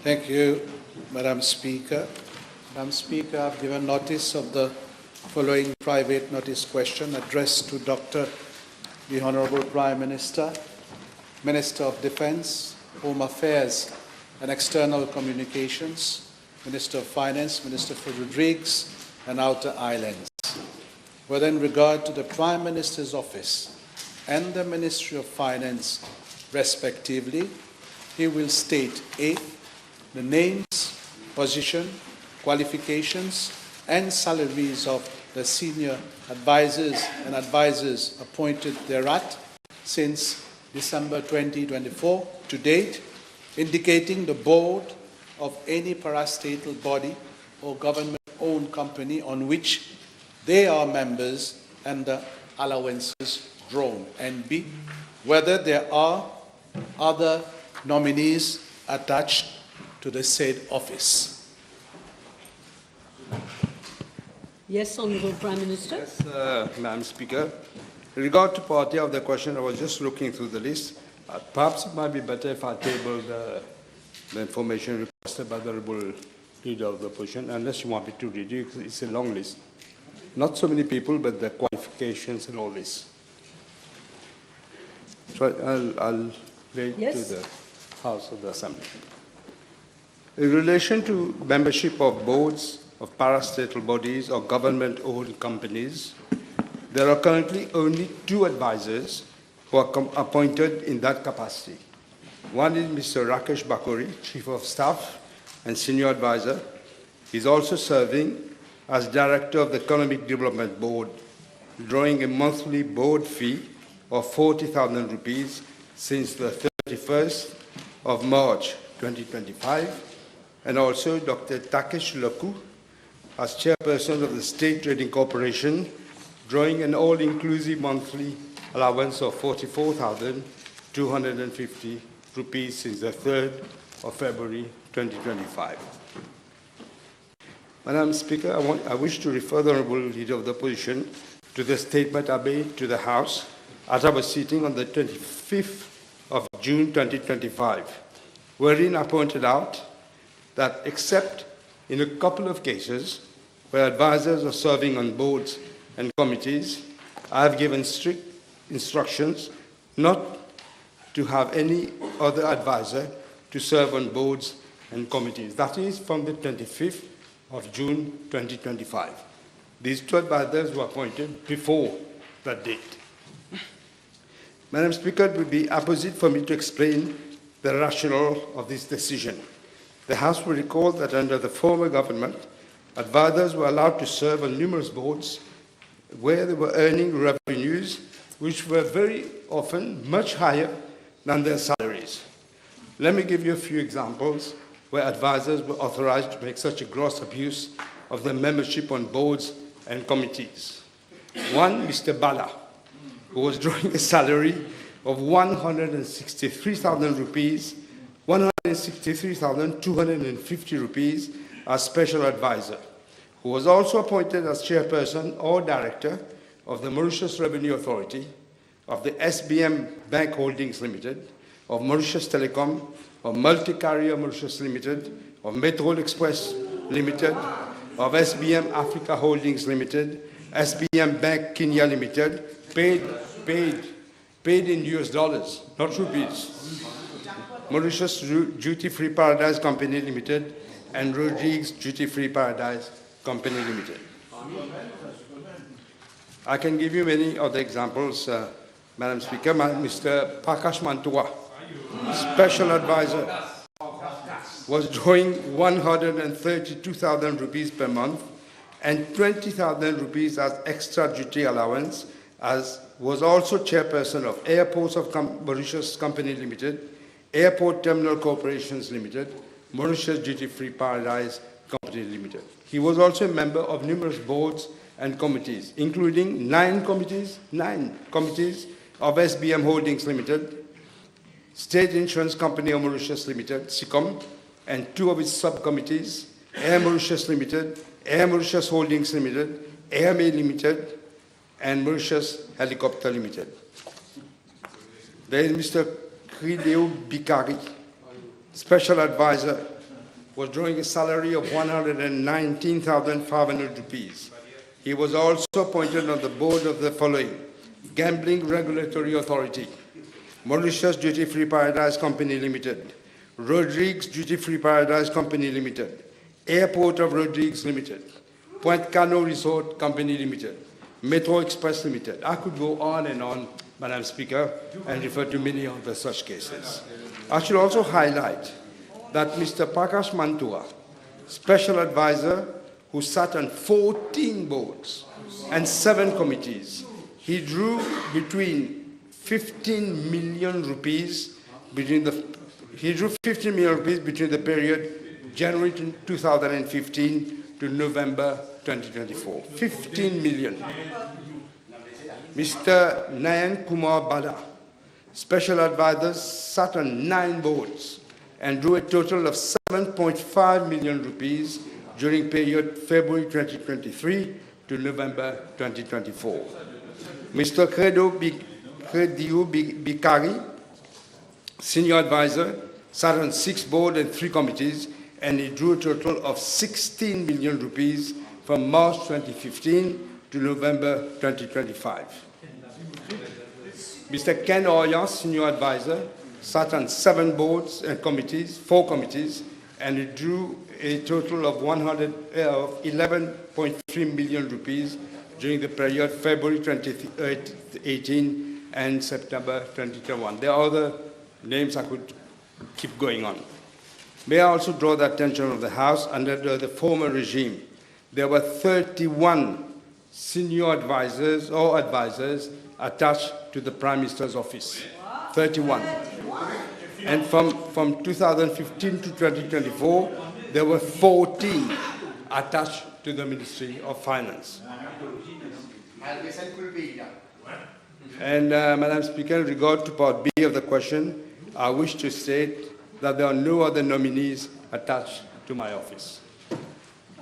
Thank you, Madam Speaker. Madam Speaker, I've given notice of the following private notice question addressed to the Honourable Prime Minister, Minister of Defence, Home Affairs and External Communications, Minister of Finance, Minister for Rodrigues and Outer Islands. Whether in regard to the Prime Minister's office and the Ministry of Finance, respectively, he will state A, the names, position, qualifications and salaries of the senior advisors and advisors appointed thereat since December 2024 to date, indicating the board of any parastatal body or government-owned company on which they are members and the allowances drawn, and B, whether there are other nominees attached to the said office. Yes, Honourable Prime Minister. Yes, Madam Speaker. In regard to party of the question, I was just looking through the list. Perhaps it might be better if I table the information requested by the Honourable Leader of the Opposition, unless you want me to read it. It's a long list. Not so many people, but the qualifications and all this. So I'll read to the House of the Assembly. In relation to membership of boards of parastatal bodies or government-owned companies, there are currently only 2 advisors who are appointed in that capacity. One is Mr. Rakesh Bakuri, Chief of Staff and Senior Advisor. He's also serving as Director of the Economic Development Board, drawing a monthly board fee of 40,000 rupees since the 31st of March 2025, and also Dr. Takesh Laku as Chairperson of the State Trading Corporation, drawing an all-inclusive monthly allowance of 44,250 rupees since the 3rd of February 2025. Madam Speaker, I wish to refer the Honourable Leader of the Opposition to the statement I made to the House at our sitting on the 25th of June 2025, wherein I pointed out that except in a couple of cases where advisors are serving on boards and committees, I have given strict instructions not to have any other advisor to serve on boards and committees. That is from the 25th of June 2025. These 2 advisors were appointed before that date. Madam Speaker, it would be apposite for me to explain the rationale of this decision. The House will recall that under the former government, advisors were allowed to serve on numerous boards where they were earning revenues which were very often much higher than their salaries. Let me give you a few examples where advisors were authorized to make such a gross abuse of their membership on boards and committees. One, Mr. Bala, who was drawing a salary of 163,000 rupees, 163,250 rupees as special advisor, who was also appointed as chairperson or director of the Mauritius Revenue Authority, of the SBM Bank Holdings Limited, of Mauritius Telecom, of Multi-Carrier Mauritius Limited, of Metro Express Limited, of SBM Africa Holdings Limited, SBM Bank Kenya Limited, paid in US dollars, not rupees. Mauritius Duty Free Paradise Company Limited and Rodrigues Duty Free Paradise Company Limited. I can give you many other examples, Madam Speaker. Mr. Prakash Mantua, Special Advisor, was drawing 132,000 rupees per month and 20,000 rupees as extra duty allowance, as was also chairperson of Airports of Mauritius Company Limited, Airport Terminal Corporations Limited, Mauritius Duty Free Paradise Company Limited. He was also a member of numerous boards and committees, including 9 committees of SBM Holdings Limited, State Insurance Company of Mauritius Limited, SICOM, and 2 of its subcommittees, Air Mauritius Limited, Air Mauritius Holdings Limited, Air May Limited, and Mauritius Helicopter Limited. There is Mr. Krideo Bikari, Special Advisor, was drawing a salary of 119,500 rupees. He was also appointed on the board of the following: Gambling Regulatory Authority, Mauritius Duty Free Paradise Company Limited, Rodrigues Duty Free Paradise Company Limited, Airport of Rodrigues Limited, Point Cano Resort Company Limited, Metro Express Limited. I could go on and on, Madam Speaker, and refer to many other such cases. I should also highlight that Mr. Prakash Mantua, Special Advisor, who sat on 14 boards and 7 committees, he drew between 15 million rupees between the period January 2015 to November 2024. 15 million. Mr. Nayan Kumar Bada, Special Advisor, sat on 9 boards and drew a total of 7.5 million rupees during period February 2023 to November 2024. Mr. Credio Bikari, Senior Advisor, sat on 6 boards and 3 committees, and he drew a total of 16 million rupees from March 2015 to November 2025. Mr. Ken Oya, Senior Advisor, sat on 7 boards and committees, 4 committees, and he drew a total of 11.3 million rupees during the period February 2018 and September 2021. There are other names I could keep going on. May I also draw the attention of the House, under the former regime, there were 31 senior advisors or advisors attached to the Prime Minister's office. 31. And from 2015 to 2024, there were 14 attached to the Ministry of Finance. And Madam Speaker, in regard to Part B of the question, I wish to state that there are no other nominees attached to my office.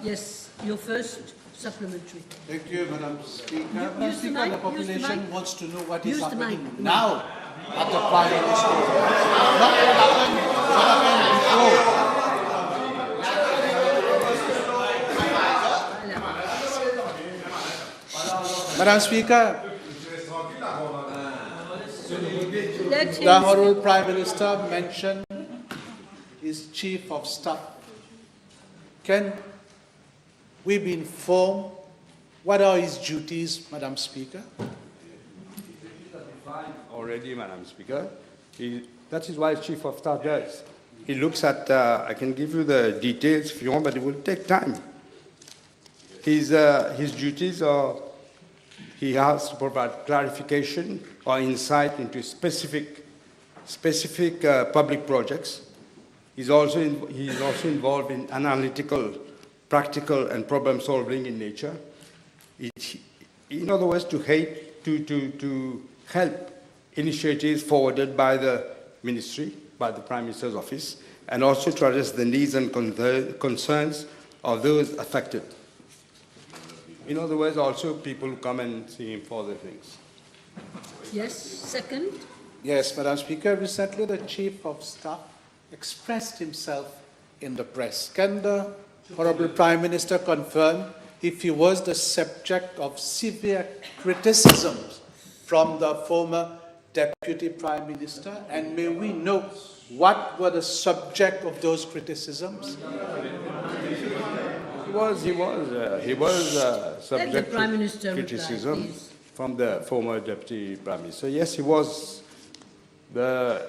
Yes, your first supplementary. Thank you, Madam Speaker. Madam Use the Speaker, mic, the use the population mic. wants to know what Use is the happening mic. now at the Prime Minister. Not what happened before. Madam Speaker, Let the him Honourable Prime Minister mentioned his Chief of Staff. Can we be informed what are his duties, Madam Speaker? Already, Madam Speaker. That is why Chief of Staff does. He looks at, I can give you the details if you want, but it will take time. His duties are, he has to provide clarification or insight into specific public projects. He's also involved in analytical, practical, and problem solving in nature. In other words, to help initiatives forwarded by the ministry, by the Prime Minister's office, and also to address the needs and concerns of those affected. In other words, also people who come and see him for other things. Yes, second. Yes, Madam Speaker, recently the Chief of Staff expressed himself in the press. Can the Honourable Prime Minister confirm if he was the subject of severe criticisms from the former Deputy Prime Minister, and may we know what were the subject of those criticisms? He was subject Let the Prime to Minister reply, criticism please. from the former Deputy Prime Minister. Yes, he was. The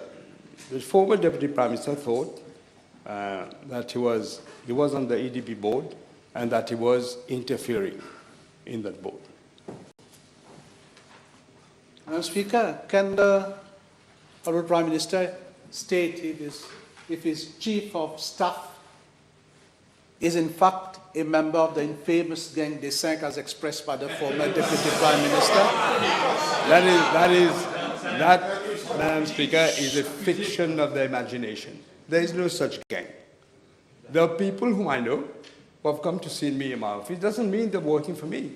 former Deputy Prime Minister thought that he was on the EDB board and that he was interfering in that board. Madam Speaker, can the Honourable Prime Minister state if his Chief of Staff is in fact a member of the infamous Gang des Cinq as expressed by the former Deputy Prime Minister? That, Madam Speaker, is a fiction of the imagination. There is no such gang. There are people whom I know who have come to see me in my office. It doesn't mean they're working for me.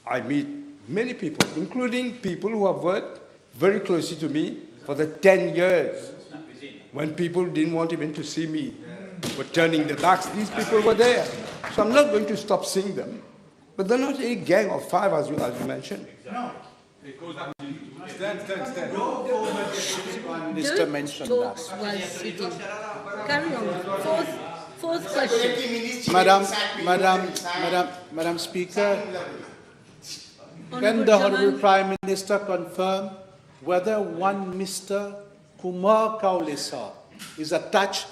I meet many people, including people who have worked very closely to me for the 10 years when people didn't want even to see me were turning their backs. These people were there. So I'm not going to stop seeing them. But they're not a gang of 5, as you mentioned. Prime Minister mentioned talk that. while sitting. Carry on. Fourth question. Madam Speaker, can Honourable the Honourable Chairman, Prime Minister confirm whether one Mr. Kumar Kaulesa is attached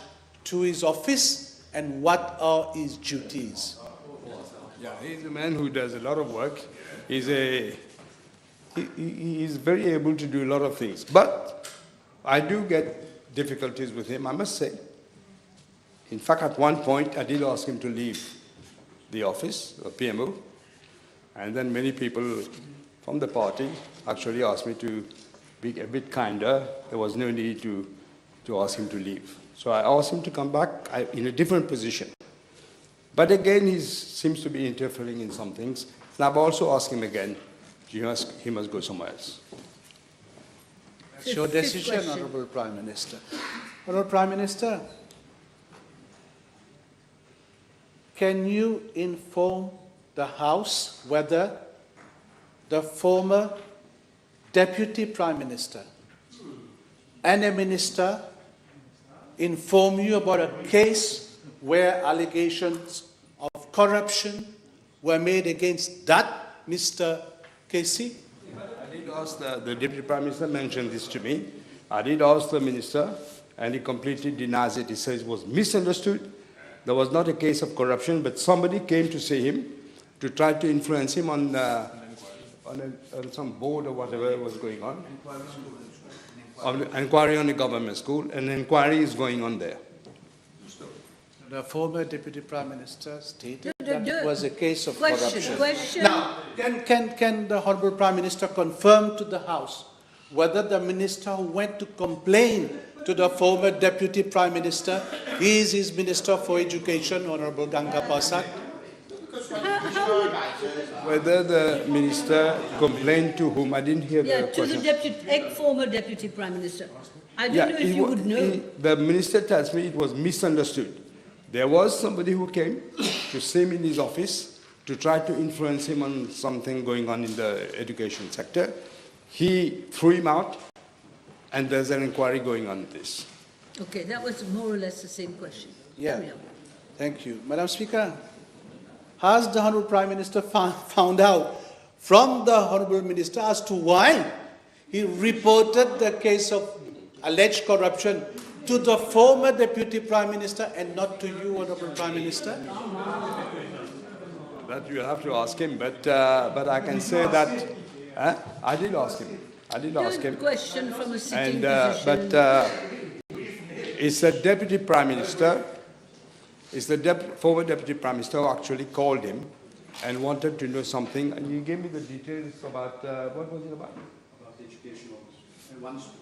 to his office and what are his duties? Yeah, he's a man who does a lot of work. He's very able to do a lot of things. But I do get difficulties with him, I must say. In fact, at one point, I did ask him to leave the office, the PMO, and then many people from the party actually asked me to be a bit kinder. There was no need to ask him to leave. So I asked him to come back in a different position. But again, he seems to be interfering in some things. And I've also asked him again, he must go somewhere else. It's your Fifth decision, question. Honourable Prime Minister. Honourable Prime Minister, can you inform the House whether the former Deputy Prime Minister and a minister inform you about a case where allegations of corruption were made against that Mr. Casey? I did ask the Deputy Prime Minister mentioned this to me. I did ask the Minister, and he completely denies it. He says it was misunderstood. There was not a case of corruption, but somebody came to see him to try to influence him on some board or whatever was going on. Inquiry on a government school. An inquiry is going on there. The former Deputy Prime Minister stated No, that it was a case of corruption. Question. Now, can the Honourable Prime Minister confirm to the House whether the minister who went to complain to the former Deputy Prime Minister is his Minister for Education, Honourable Ganga Pasak? Whether the minister complained to whom, I didn't hear Yeah, the to the question. former Deputy Prime Minister. I don't know if you would know. The minister tells me it was misunderstood. There was somebody who came to see him in his office to try to influence him on something going on in the education sector. He threw him out, and there's an inquiry going on this. Okay, that was more or less the same question. Yeah. Carry on. Thank you. Madam Speaker, has the Honourable Prime Minister found out from the Honourable Minister as to why he reported the case of alleged corruption to the former Deputy Prime Minister and not to you, Honourable Prime Minister? That you have to ask him, but I can say that I did ask him. Good question from a sitting And, position. but it's the Deputy Prime Minister, it's the former Deputy Prime Minister who actually called him and wanted to know something. And he gave me the details about, what was it about? About the education and one school.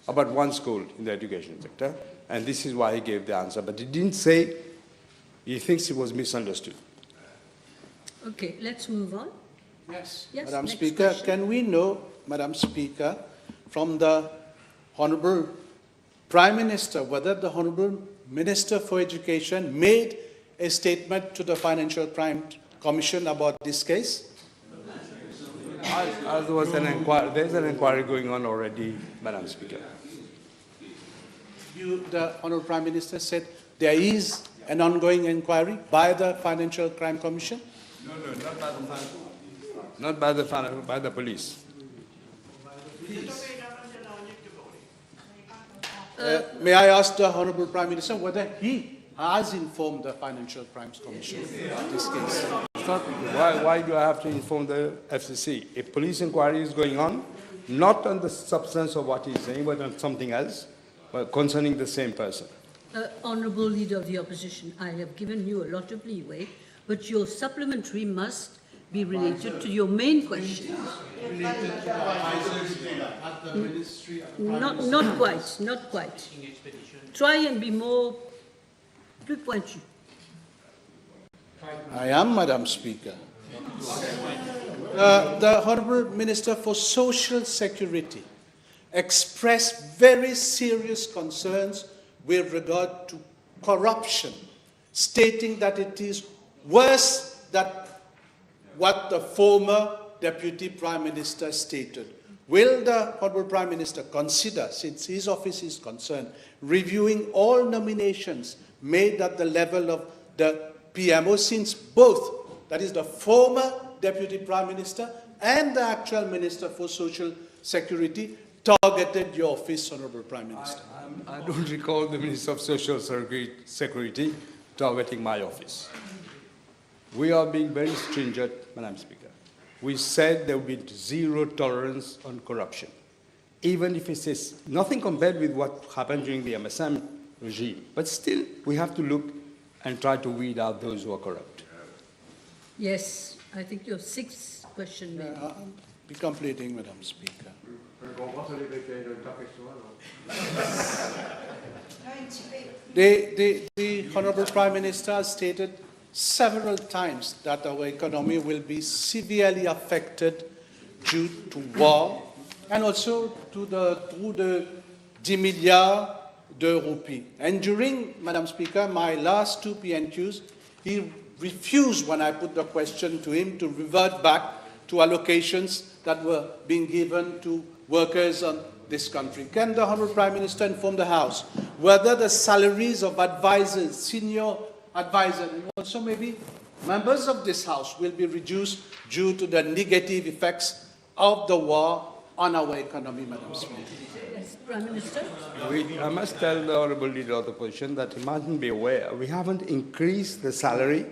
About one school in the education sector. And this is why he gave the answer. But he didn't say he thinks it was misunderstood. Okay, let's move on. Yes. Yes, Madam next Speaker, question. can we know, Madam Speaker, from the Honourable Prime Minister whether the Honourable Minister for Education made a statement to the Financial Crime Commission about this case? As was an inquiry, there's an inquiry going on already, Madam Speaker. The Honourable Prime Minister said there is an ongoing inquiry by the Financial Crime Commission? No, not by the police. May I ask the Honourable Prime Minister whether he has informed the Financial Crimes Commission of this case? It's not, why do I have to inform the FCC? A police inquiry is going on, not on the substance of what he's saying, but on something else, but concerning the same person. Honourable Leader of the Opposition, I have given you a lot of leeway, but your supplementary must be related to your main question. Not quite. Try and be more plus pointu. I am, Madam Speaker. The Honourable Minister for Social Security expressed very serious concerns with regard to corruption, stating that it is worse than what the former Deputy Prime Minister stated. Will the Honourable Prime Minister consider, since his office is concerned, reviewing all nominations made at the level of the PMO, since both, that is the former Deputy Prime Minister and the actual Minister for Social Security, targeted your office, Honourable Prime Minister? I don't recall the Minister of Social Security targeting my office. We are being very stringent, Madam Speaker. We said there will be zero tolerance on corruption, even if it is nothing compared with what happened during the MSM regime. But still, we have to look and try to weed out those who are corrupt. Yes, I think your sixth question maybe. I'll be completing, Madam Speaker. The Honourable Prime Minister has stated several times that our economy will be severely affected due to war and also to the 10 milliards de roupies. And during, Madam Speaker, my last two PNQs, he refused, when I put the question to him, to revert back to allocations that were being given to workers on this country. Can the Honourable Prime Minister inform the House whether the salaries of advisors, senior advisors, and also maybe members of this House will be reduced due to the negative effects of the war on our economy, Madam Speaker? Yes, Prime Minister. I must tell the Honourable Leader of the Opposition that he mustn't be aware. We haven't increased the salary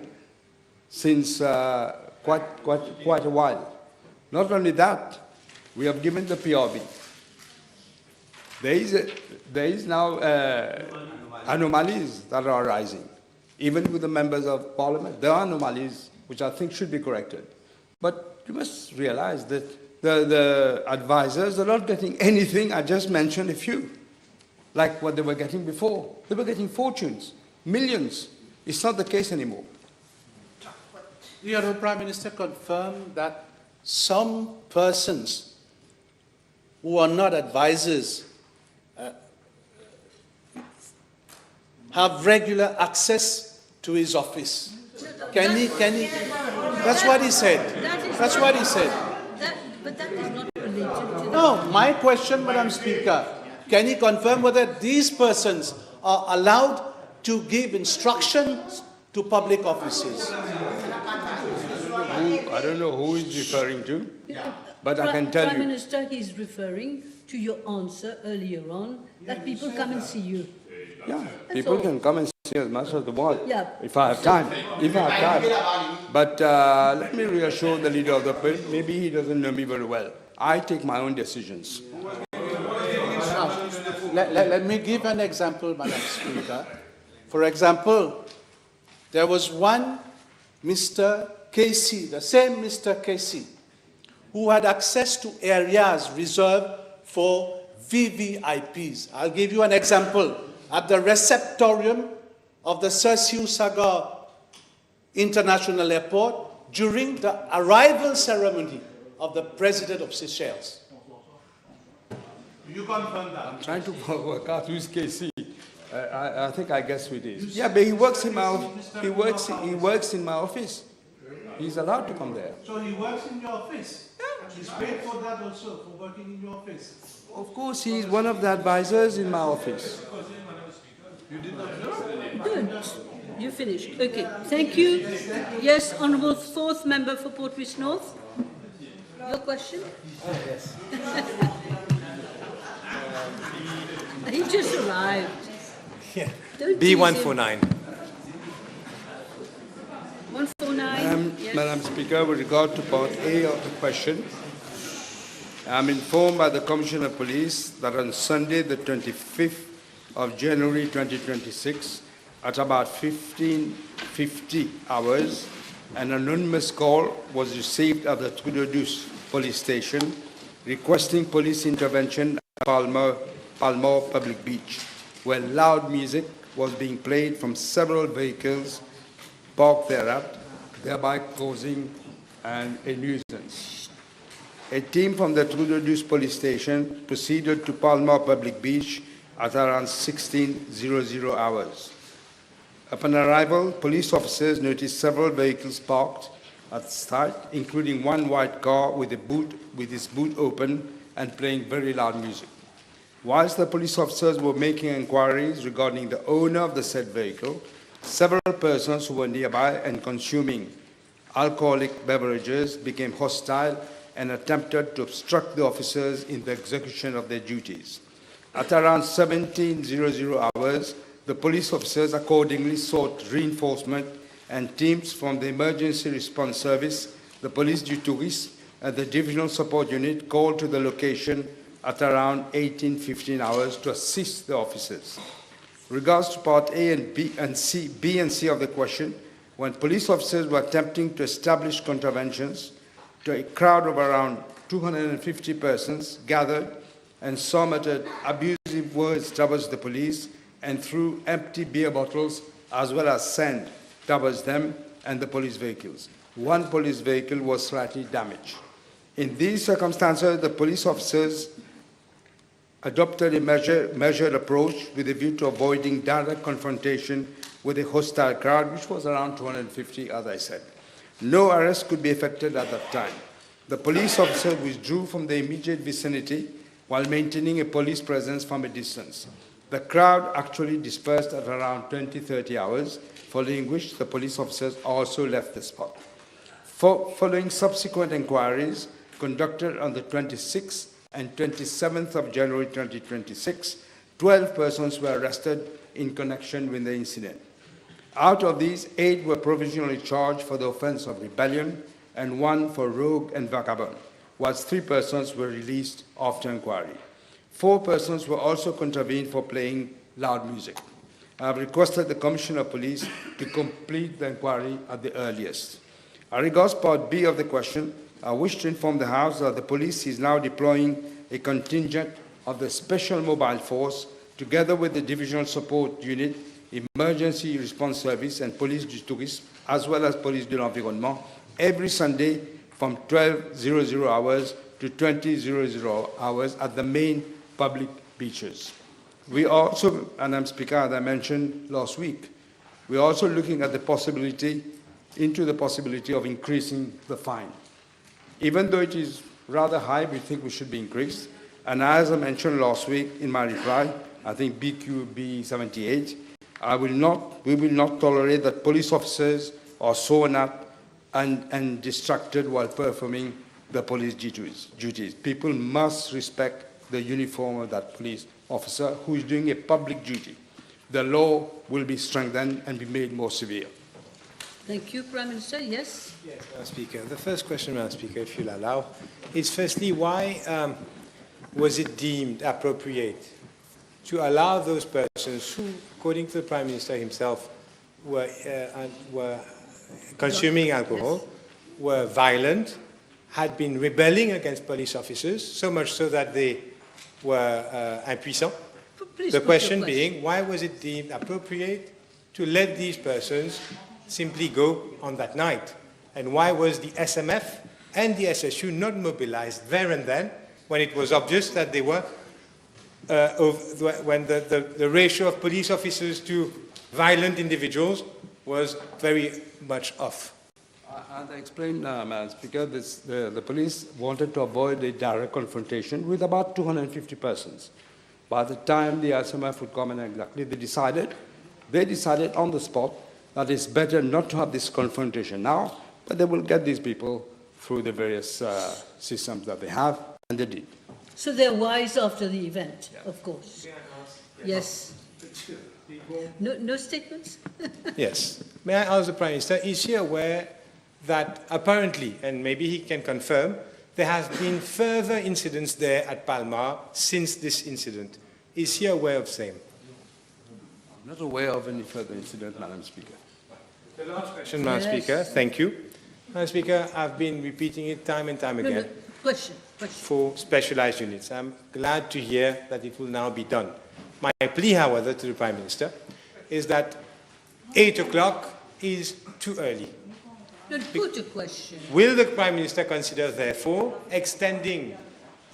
since quite a while. Not only that, we have given the PRB. There is now anomalies that are arising. Even with the members of Parliament, there are anomalies which I think should be corrected. But you must realize that the advisors are not getting anything. I just mentioned a few, like what they were getting before. They were getting fortunes, millions. It's not the case anymore. The Honourable Prime Minister confirmed that some persons who are not advisors have regular access to his office. Can he? That's what he said. That's what he said. But that is not related to No, my question, Madam Speaker, can he confirm whether these persons are allowed to give instructions to public offices? I don't know who he's referring to, but I can tell Prime you. Minister, he's referring to your answer earlier on that people come and see you. Yeah, That's people all. can come and see as much as they want, Yeah. if I have time. But let me reassure the Leader of the Opposition, maybe he doesn't know me very well. I take my own decisions. Let me give an example, Madam Speaker. For example, there was one Mr. Casey, the same Mr. Casey, who had access to areas reserved for VVIPs. I'll give you an example. At the receptorium of the Sir Siu Sagar International Airport during the arrival ceremony of the President of Seychelles. Do you confirm that? I'm trying to work out who's KC. I think I guess who it is. Yeah, but he works in my office. He's allowed to come there. So he works in your office? Yeah. He's paid for that also, for working in your office? Of course, he's one of the advisors in my office. Good. You finished. Okay. Thank you. Yes, Honourable Fourth Member for Portwich North. Your question? Yes. He just arrived. Yeah. Don't tease him. B149. 149. Yes. Madam Speaker, with regard to part A of the question, I'm informed by the Commissioner of Police that on Sunday, the 25th of January 2026, at about 15:50 hours, an anonymous call was received at the Trudodus police station requesting police intervention at Palmore Public Beach, where loud music was being played from several vehicles parked thereat, thereby causing a nuisance. A team from the Trudodus police station proceeded to Palmore Public Beach at around 16:00 hours. Upon arrival, police officers noticed several vehicles parked at the site, including one white car with its boot open and playing very loud music. Whilst the police officers were making inquiries regarding the owner of the said vehicle, several persons who were nearby and consuming alcoholic beverages became hostile and attempted to obstruct the officers in the execution of their duties. At around 17:00 hours, the police officers accordingly sought reinforcement, and teams from the Emergency Response Service, the Police du Tourisme, and the Divisional Support Unit called to the location at around 18:15 hours to assist the officers. Regards to part A and B and C of the question, when police officers were attempting to establish contraventions, to a crowd of around 250 persons gathered, and some uttered abusive words towards the police and threw empty beer bottles as well as sand towards them and the police vehicles. One police vehicle was slightly damaged. In these circumstances, the police officers adopted a measured approach with a view to avoiding direct confrontation with a hostile crowd, which was around 250, as I said. No arrest could be effected at that time. The police officers withdrew from the immediate vicinity while maintaining a police presence from a distance. The crowd actually dispersed at around 20:30 hours, following which the police officers also left the spot. Following subsequent inquiries conducted on the 26th and 27th of January 2026, 12 persons were arrested in connection with the incident. Out of these, 8 were provisionally charged for the offense of rebellion and 1 for rogue and vagabond, whilst 3 persons were released after inquiry. 4 persons were also contravened for playing loud music. I have requested the Commissioner of Police to complete the inquiry at the earliest. As regards part B of the question, I wish to inform the House that the police is now deploying a contingent of the Special Mobile Force, together with the Divisional Support Unit, Emergency Response Service, and Police du Tourisme, as well as Police de l'Environnement, every Sunday from 12:00 hours to 20:00 hours at the main public beaches. We also, Madam Speaker, as I mentioned last week, we are also looking at the possibility of increasing the fine. Even though it is rather high, we think we should be increased. And as I mentioned last week in my reply, I think BQB 78, we will not tolerate that police officers are sworn at and distracted while performing the police duties. People must respect the uniform of that police officer who is doing a public duty. The law will be strengthened and be made more severe. Thank you, Prime Minister. Yes? Yes, Madam Speaker. The first question, Madam Speaker, if you'll allow, is firstly, why was it deemed appropriate to allow those persons who, according to the Prime Minister himself, were consuming alcohol, were violent, had been rebelling against police officers, so much so that they were impuissants? The question being, why was it deemed appropriate to let these persons simply go on that night? And why was the SMF and the SSU not mobilized there and then, when it was obvious that they were, when the ratio of police officers to violent individuals was very much off? As I explained, Madam Speaker, the police wanted to avoid a direct confrontation with about 250 persons. By the time the SMF would come in exactly, they decided on the spot that it's better not to have this confrontation now, but they will get these people through the various systems that they have, and they did. So they're wise after the event, of course. Yes. No statements? Yes. May I ask the Prime Minister, is he aware that apparently, and maybe he can confirm, there has been further incidents there at Palma since this incident? Is he aware of same? I'm not aware of any further incident, Madam Speaker. The last question, Madam Speaker. Thank you. Madam Speaker, I've been repeating it time and time again. Question. For specialized units. I'm glad to hear that it will now be done. My plea, however, to the Prime Minister is that 8 o'clock is too early. Don't put a question. Will the Prime Minister consider, therefore, extending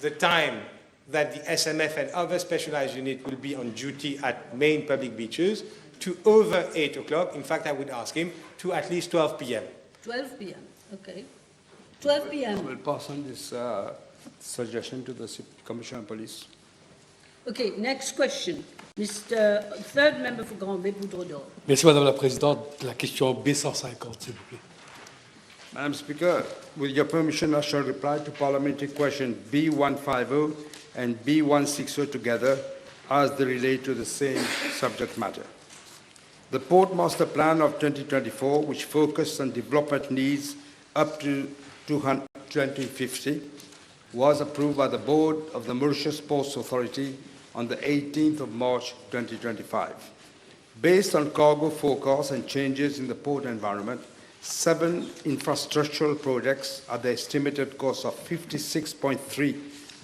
the time that the SMF and other specialized units will be on duty at main public beaches to over 8 o'clock. In fact, I would ask him to at least 12 p.m. 12 p.m., okay. 12 p.m. We'll pass on this suggestion to the Commissioner of Police. Okay, next question. Mr. Third member for Grand-Bay, Poudre d'Or. Merci, Madame la Présidente. La question B150, s'il vous plaît. Madam Speaker, with your permission, I shall reply to parliamentary question B150 and B160 together as they relate to the same subject matter. The Port Master Plan of 2024, which focused on development needs up to 2050, was approved by the Board of the Mauritius Ports Authority on the 18th of March 2025. Based on cargo forecasts and changes in the port environment, 7 infrastructural projects at the estimated cost of 56.3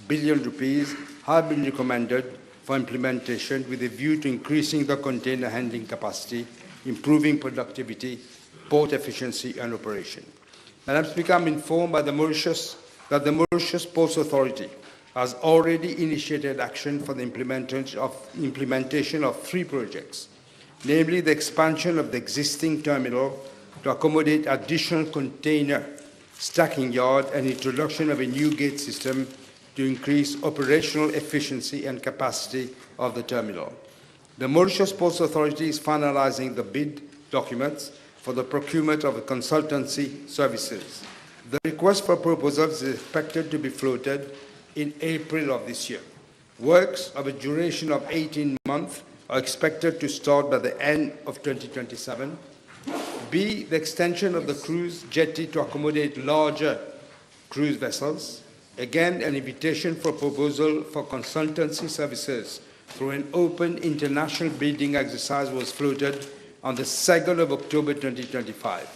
billion rupees have been recommended for implementation with a view to increasing the container handling capacity, improving productivity, port efficiency and operation. Madam Speaker, I'm informed by the Mauritius Ports Authority has already initiated action for the implementation of 3 projects, namely the expansion of the existing terminal to accommodate additional container stacking yard and introduction of a new gate system to increase operational efficiency and capacity of the terminal. The Mauritius Ports Authority is finalizing the bid documents for the procurement of the consultancy services. The request for proposals is expected to be floated in April of this year. Works of a duration of 18 months are expected to start by the end of 2027. B, the extension of the cruise jetty to accommodate larger cruise vessels. Again, an invitation for proposal for consultancy services through an open international bidding exercise was floated on the 2nd of October 2025.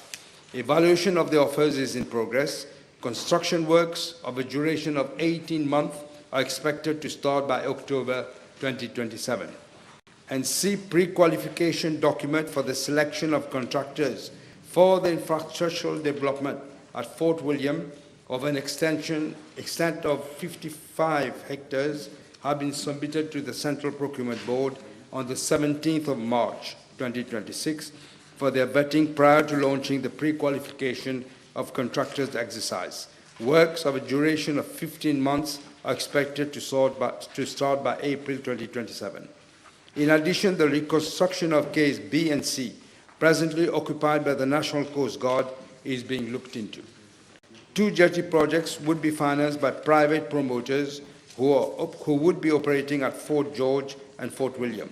Evaluation of the offers is in progress. Construction works of a duration of 18 months are expected to start by October 2027. And C, pre-qualification document for the selection of contractors for the infrastructural development at Fort William of an extent of 55 hectares have been submitted to the Central Procurement Board on the 17th of March 2026 for their vetting prior to launching the pre-qualification of contractors exercise. Works of a duration of 15 months are expected to start by April 2027. In addition, the reconstruction of case B and C, presently occupied by the National Coast Guard, is being looked into. 2 jetty projects would be financed by private promoters who would be operating at Fort George and Fort William.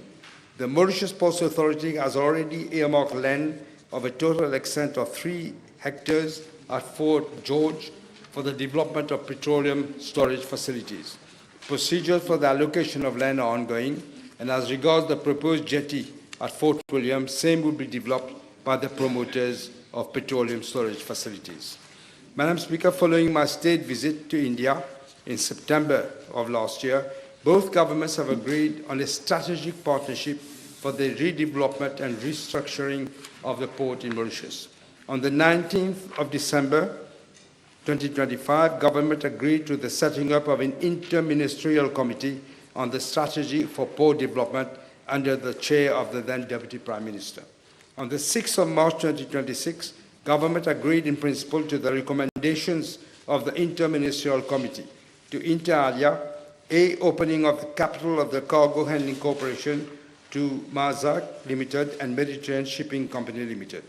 The Mauritius Ports Authority has already earmarked land of a total extent of 3 hectares at Fort George for the development of petroleum storage facilities. Procedures for the allocation of land are ongoing, and as regards the proposed jetty at Fort William, same will be developed by the promoters of petroleum storage facilities. Madam Speaker, following my state visit to India in September of last year, both governments have agreed on a strategic partnership for the redevelopment and restructuring of the port in Mauritius. On the 19th of December 2025, government agreed to the setting up of an interministerial committee on the strategy for port development under the chair of the then Deputy Prime Minister. On the 6th of March 2026, government agreed in principle to the recommendations of the interministerial committee to inter alia, A, opening of the capital of the Cargo Handling Corporation to MASA Limited and Mediterranean Shipping Company Limited,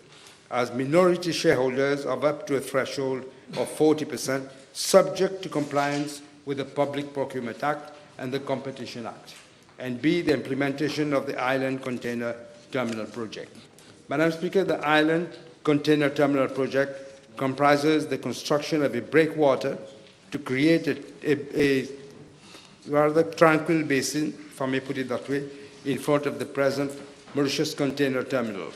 as minority shareholders of up to a threshold of 40%, subject to compliance with the Public Procurement Act and the Competition Act, and B, the implementation of the Island Container Terminal Project. Madam Speaker, the Island Container Terminal Project comprises the construction of a breakwater to create a rather tranquil basin, if I may put it that way, in front of the present Mauritius Container Terminal.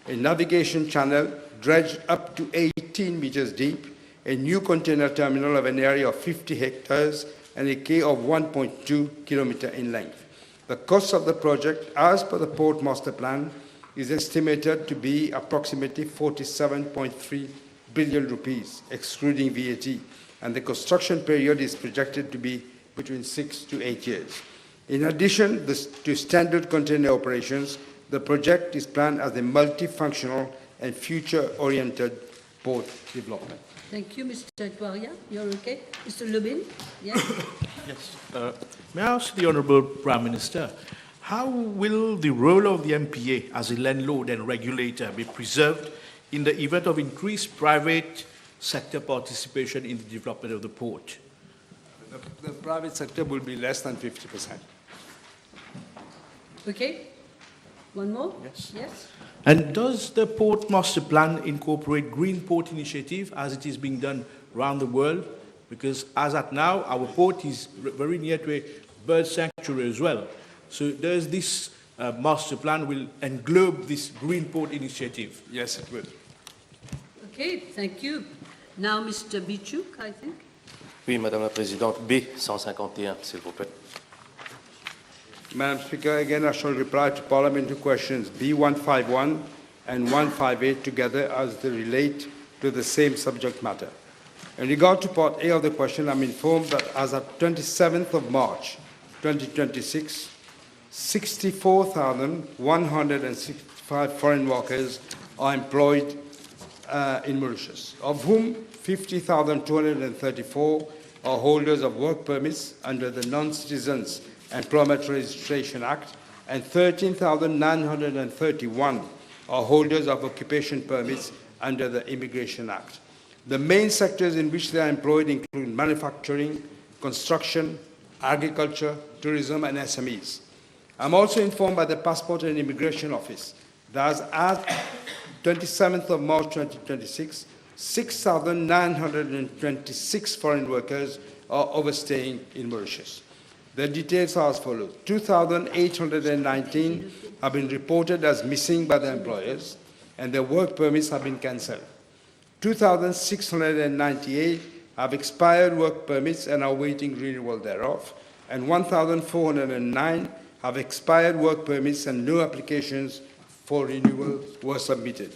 A navigation channel dredged up to 18 meters deep, a new container terminal of an area of 50 hectares, and a quay of 1.2 kilometers in length. The cost of the project, as per the Port Master Plan, is estimated to be approximately 47.3 billion rupees, excluding VAT, and the construction period is projected to be between 6 to 8 years. In addition to standard container operations, The project is planned as a multifunctional and future-oriented port development. Thank you, Mr. Tuaria. You're okay? Mr. Lubin? Yes? Yes. May I ask the Honourable Prime Minister, how will the role of the MPA as a landlord and regulator be preserved in the event of increased private sector participation in the development of the port? The private sector will be less than 50%. Okay. One more? Yes. Yes? And does the Port Master Plan incorporate Green Port Initiative as it is being done around the world? Because as at now, our port is very near to a bird sanctuary as well. So does this master plan will englobe this Green Port Initiative? Yes, it will. Okay, thank you. Now, Mr. Bichuk, I think. Oui, Madame la Présidente. B 151, s'il vous plaît. Madam Speaker, again, I shall reply to parliamentary questions B151 and 158 together as they relate to the same subject matter. In regard to Part A of the question, I'm informed that as of 27th of March 2026, 64,165 foreign workers are employed in Mauritius, of whom 50,234 are holders of work permits under the Non-Citizens Employment Registration Act, and 13,931 are holders of occupation permits under the Immigration Act. The main sectors in which they are employed include manufacturing, construction, agriculture, tourism, and SMEs. I'm also informed by the Passport and Immigration Office that as 27th of March 2026, 6,926 foreign workers are overstaying in Mauritius. The details are as follows. 2,819 have been reported as missing by the employers, and their work permits have been cancelled. 2,698 have expired work permits and are awaiting renewal thereof, and 1,409 have expired work permits and no applications for renewal were submitted.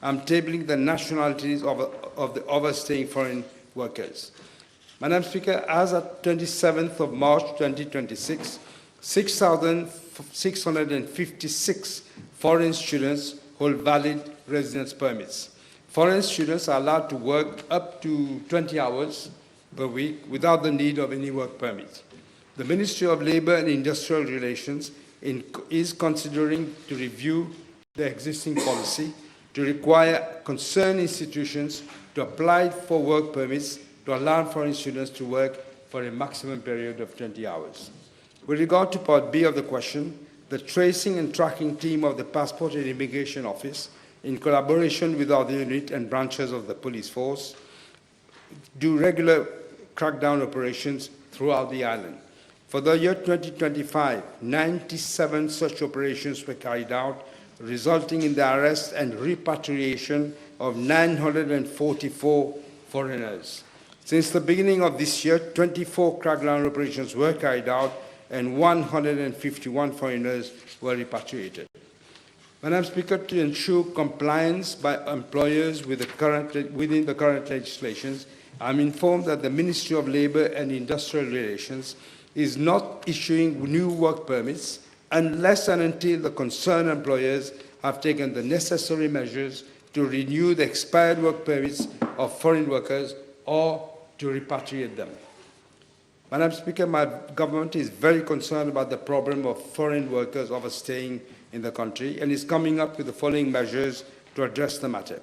I'm tabling the nationalities of the overstaying foreign workers. Madam Speaker, as of 27th of March 2026, 6,656 foreign students hold valid residence permits. Foreign students are allowed to work up to 20 hours per week without the need of any work permit. The Ministry of Labour and Industrial Relations is considering to review the existing policy to require concerned institutions to apply for work permits to allow foreign students to work for a maximum period of 20 hours. With regard to Part B of the question, the tracing and tracking team of the Passport and Immigration Office, in collaboration with other units and branches of the police force, do regular crackdown operations throughout the island. For the year 2025, 97 such operations were carried out, resulting in the arrest and repatriation of 944 foreigners. Since the beginning of this year, 24 crackdown operations were carried out and 151 foreigners were repatriated. Madam Speaker, to ensure compliance by employers with within the current legislations, I'm informed that the Ministry of Labour and Industrial Relations is not issuing new work permits unless and until the concerned employers have taken the necessary measures to renew the expired work permits of foreign workers or to repatriate them. Madam Speaker, my government is very concerned about the problem of foreign workers overstaying in the country and is coming up with the following measures to address the matter.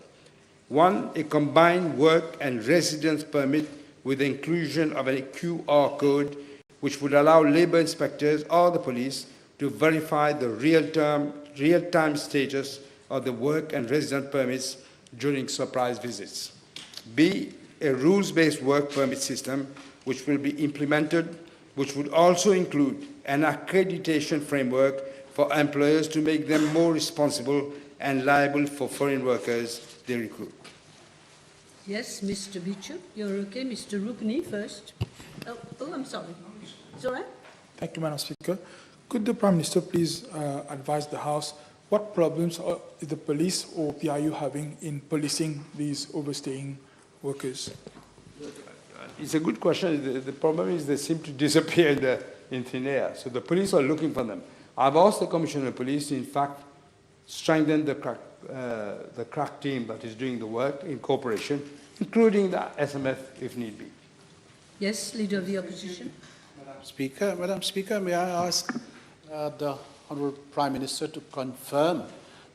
One, a combined work and residence permit with the inclusion of a QR code which would allow labour inspectors or the police to verify the real-time status of the work and residence permits during surprise visits. B, a rules-based work permit system which will be implemented, which would also include an accreditation framework for employers to make them more responsible and liable for foreign workers they recruit. Yes, Mr. Bichuk, you're okay. Mr. Rukni first. Oh, I'm sorry. It's all right? Thank you, Madam Speaker. Could the Prime Minister please advise the House what problems is the police or PIU having in policing these overstaying workers? It's a good question. The problem is they seem to disappear in thin air. So the police are looking for them. I've asked the Commissioner of Police, in fact, strengthen the crack team that is doing the work in cooperation, including the SMF if need be. Yes, Leader of the Opposition. Madam Speaker, may I ask the Honourable Prime Minister to confirm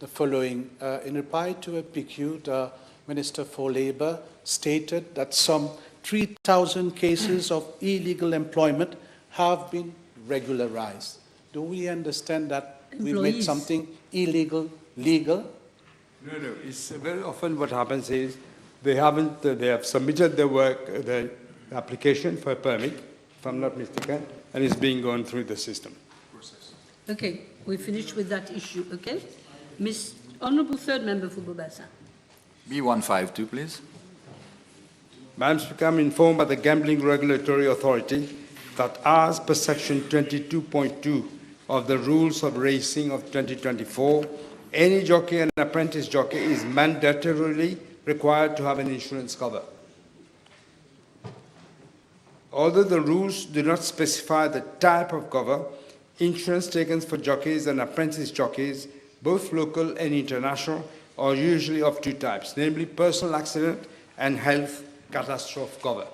the following. In reply to a PQ, the Minister for Labour stated that some 3,000 cases of illegal employment have been regularized. Do we understand that we've made something illegal legal? No. It's very often what happens is they have submitted their work, the application for a permit, if I'm not mistaken, and it's being gone through the system. Okay, we finished with that issue, okay? Miss Honourable Third Member for Bobassa. B152, please. Madam Speaker, I'm informed by the Gambling Regulatory Authority that as per Section 22.2 of the Rules of Racing of 2024, any jockey and apprentice jockey is mandatorily required to have an insurance cover. Although the rules do not specify the type of cover, insurance taken for jockeys and apprentice jockeys, both local and international, are usually of two types, namely personal accident and health catastrophe cover.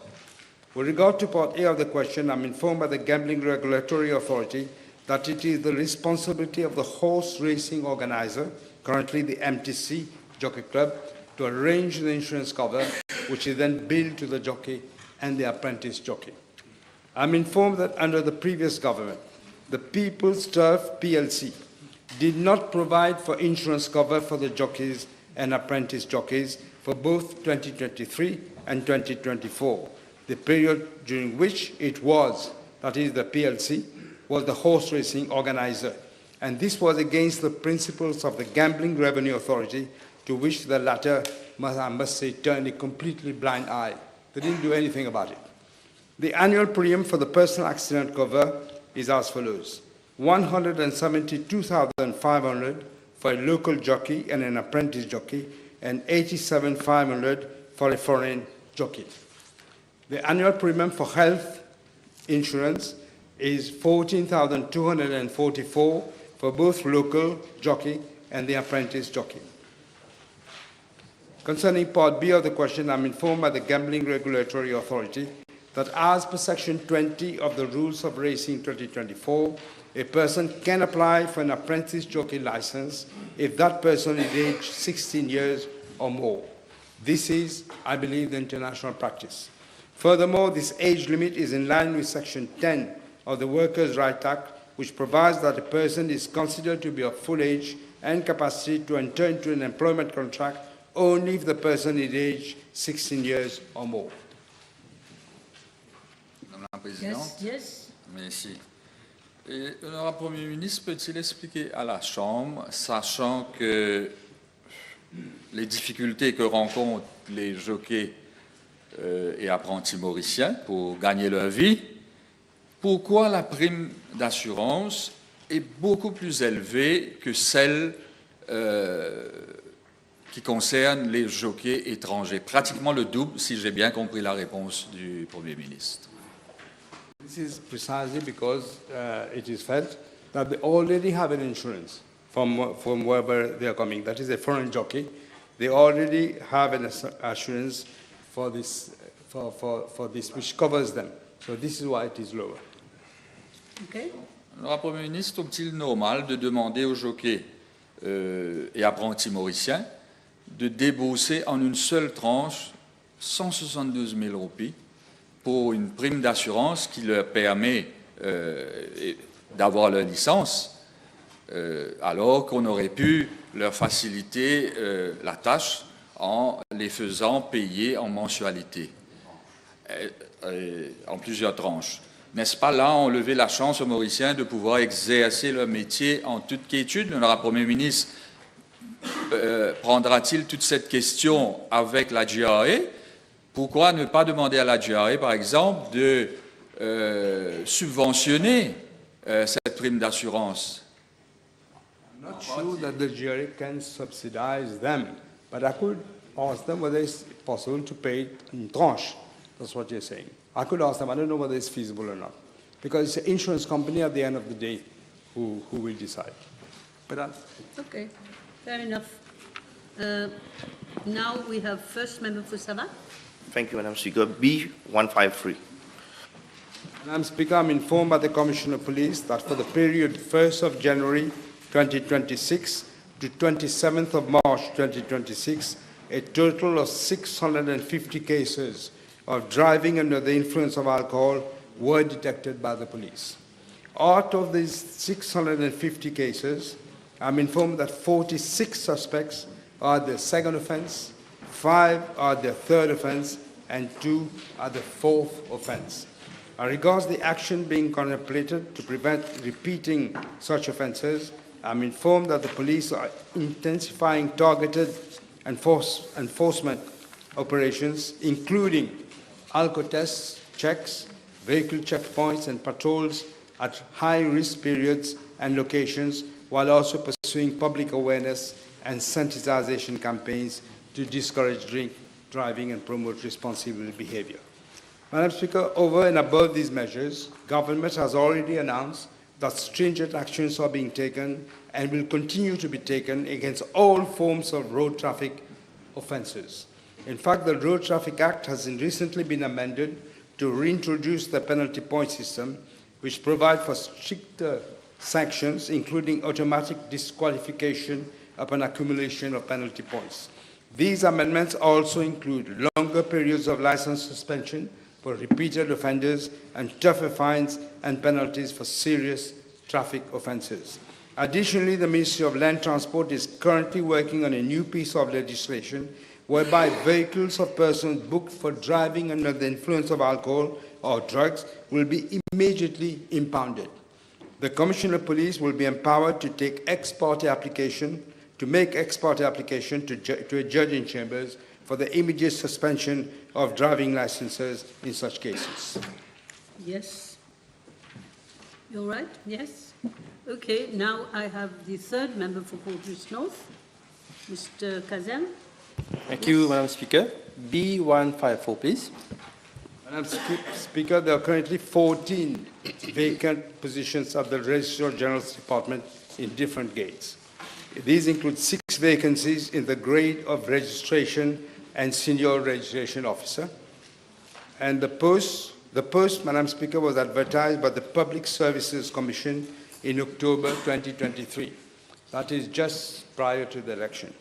With regard to Part A of the question, I'm informed by the Gambling Regulatory Authority that it is the responsibility of the horse racing organizer, currently the MTC Jockey Club, to arrange the insurance cover, which is then billed to the jockey and the apprentice jockey. I'm informed that under the previous government, the People's Turf PLC did not provide for insurance cover for the jockeys and apprentice jockeys for both 2023 and 2024, the period during which it was, that is the PLC, was the horse racing organizer. And this was against the principles of the Gambling Revenue Authority, to which the latter, I must say, turned a completely blind eye. They didn't do anything about it. The annual premium for the personal accident cover is as follows: 172,500 for a local jockey and an apprentice jockey, and 87,500 for a foreign jockey. The annual premium for health insurance is 14,244 for both local jockey and the apprentice jockey. Concerning Part B of the question, I'm informed by the Gambling Regulatory Authority that as per Section 20 of the Rules of Racing 2024, a person can apply for an apprentice jockey license if that person is aged 16 years or more. This is, I believe, the international practice. Furthermore, this age limit is in line with Section 10 of the Workers' Rights Act, which provides that a person is considered to be of full age and capacity to enter into an employment contract only if the person is aged 16 years or more. Madame la Présidente. Yes. Merci. Et l'honorable Premier ministre peut-il expliquer à la Chambre, sachant que les difficultés que rencontrent les jockeys et apprentis mauriciens pour gagner leur vie, pourquoi la prime d'assurance est beaucoup plus élevée que celle qui concerne les jockeys étrangers, pratiquement le double, si j'ai bien compris la réponse du Premier ministre. This is precisely because it is felt that they already have an insurance from wherever they are coming. That is a foreign jockey. They already have an assurance for this, for this, which covers them. So this is why it is lower. Okay. Alors, le Premier ministre, trouve-t-il normal de demander aux jockeys et apprentis mauriciens de débourser en une seule tranche 172 000 roupies pour une prime d'assurance qui leur permet d'avoir leur licence, alors qu'on aurait pu leur faciliter la tâche en les faisant payer en mensualité, en plusieurs tranches. N'est-ce pas là enlever la chance aux Mauriciens de pouvoir exercer leur métier en toute quiétude? Le Premier ministre prendra-t-il toute cette question avec la GRA? Pourquoi ne pas demander à la GRA, par exemple, de subventionner cette prime d'assurance? I'm not sure that the GRA can subsidize them, but I could ask them whether it's possible to pay it in tranche. That's what you're saying. I could ask them. I don't know whether it's feasible or not, because it's an insurance company at the end of the day who will decide. But Okay. Fair enough. Now we have first member for Sabah. Thank you, Madam Speaker. B153. Madam Speaker, I'm informed by the Commissioner of Police that for the period 1st of January 2026 to 27th of March 2026, a total of 650 cases of driving under the influence of alcohol were detected by the police. Out of these 650 cases, I'm informed that 46 suspects are the second offense, 5 are the third offense, and 2 are the fourth offense. As regards the action being contemplated to prevent repeating such offences, I'm informed that the police are intensifying targeted enforcement operations, including alcohol tests, checks, vehicle checkpoints, and patrols at high-risk periods and locations, while also pursuing public awareness and sensitization campaigns to discourage drink driving and promote responsible behavior. Madam Speaker, over and above these measures, government has already announced that stringent actions are being taken and will continue to be taken against all forms of road traffic offences. In fact, the Road Traffic Act has recently been amended to reintroduce the penalty point system, which provides for stricter sanctions, including automatic disqualification upon accumulation of penalty points. These amendments also include longer periods of license suspension for repeated offenders and tougher fines and penalties for serious traffic offences. Additionally, the Ministry of Land Transport is currently working on a new piece of legislation whereby vehicles of persons booked for driving under the influence of alcohol or drugs will be immediately impounded. The Commissioner of Police will be empowered to take ex parte application, to make ex parte application to a judge in chambers for the immediate suspension of driving licenses in such cases. Yes. You're right? Yes? Okay, now I have the third member for Portrush North, Mr. Kazem. Thank you, Madam Speaker. B154, please. Madam Speaker, there are currently 14 vacant positions at the Registrar General's Department in different grades. These include 6 vacancies in the grade of registration and senior registration officer. And the post, Madam Speaker, was advertised by the Public Services Commission in October 2023. That is just prior to the election.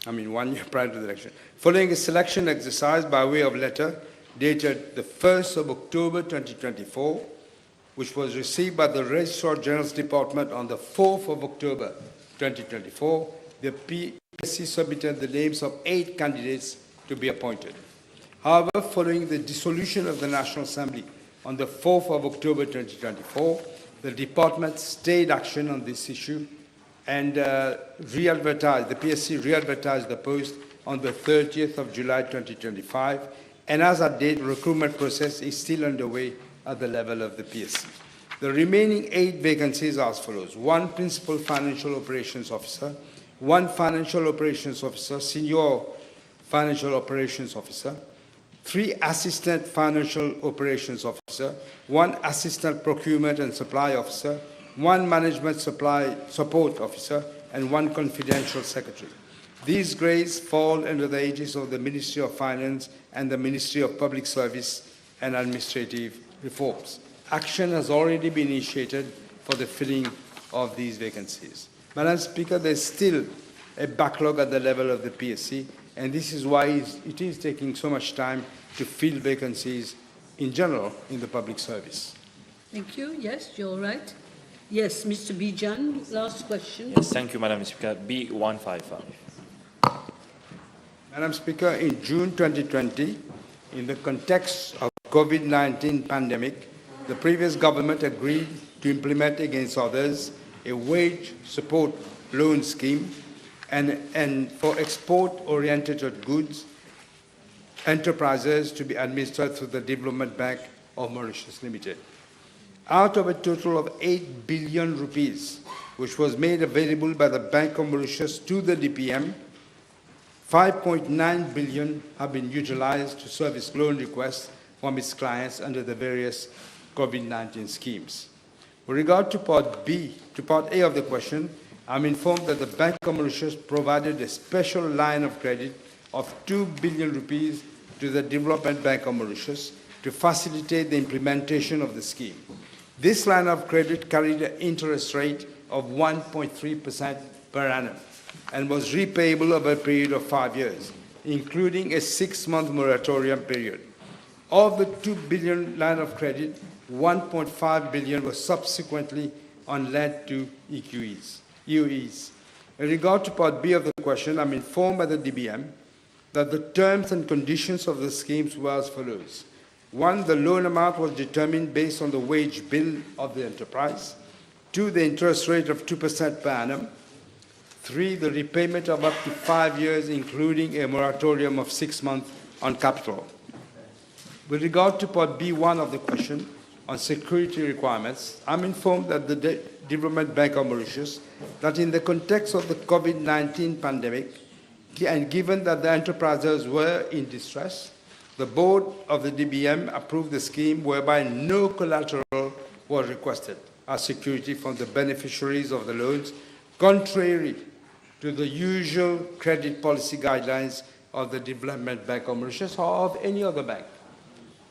1 year prior to the election. Following a selection exercise by way of letter dated the 1st of October 2024, which was received by the Registrar General's Department on the 4th of October 2024, the PSC submitted the names of 8 candidates to be appointed. However, following the dissolution of the National Assembly on the 4th of October 2024, the department stayed action on this issue and the PSC re-advertised the post on the 30th of July 2025, and as at date, recruitment process is still underway at the level of the PSC. The remaining 8 vacancies are as follows: 1 Principal Financial Operations Officer, 1 Financial Operations Officer, Senior Financial Operations Officer, 3 Assistant Financial Operations Officer, 1 Assistant Procurement and Supply Officer, 1 Management Support Officer, and 1 Confidential Secretary. These grades fall under the aegis of the Ministry of Finance and the Ministry of Public Service and Administrative Reforms. Action has already been initiated for the filling of these vacancies. Madam Speaker, there's still a backlog at the level of the PSC, and this is why it is taking so much time to fill vacancies in general in the public service. Thank you. Yes, you're right. Yes, Mr. Bijan, last question. Yes, thank you, Madam Speaker. B155. Madam Speaker, in June 2020, in the context of COVID-19 pandemic, the previous government agreed to implement, against others, a wage support loan scheme and for export-oriented goods enterprises to be administered through the Development Bank of Mauritius Limited. Out of a total of 8 billion rupees, which was made available by the Bank of Mauritius to the DPM, 5.9 billion have been utilized to service loan requests from its clients under the various COVID-19 schemes. With regard to Part A of the question, I'm informed that the Bank of Mauritius provided a special line of credit of 2 billion rupees to the Development Bank of Mauritius to facilitate the implementation of the scheme. This line of credit carried an interest rate of 1.3% per annum and was repayable over a period of 5 years, including a 6-month moratorium period. Of the 2 billion line of credit, 1.5 billion was subsequently on-lent to EQEs. In regard to Part B of the question, I'm informed by the DBM that the terms and conditions of the schemes were as follows. 1, the loan amount was determined based on the wage bill of the enterprise. 2, the interest rate of 2% per annum. 3, the repayment of up to 5 years, including a moratorium of 6 months on capital. With regard to Part B1 of the question on security requirements, I'm informed that the Development Bank of Mauritius that in the context of the COVID-19 pandemic, and given that the enterprises were in distress, the board of the DBM approved the scheme whereby no collateral was requested as security from the beneficiaries of the loans, contrary to the usual credit policy guidelines of the Development Bank of Mauritius or of any other bank.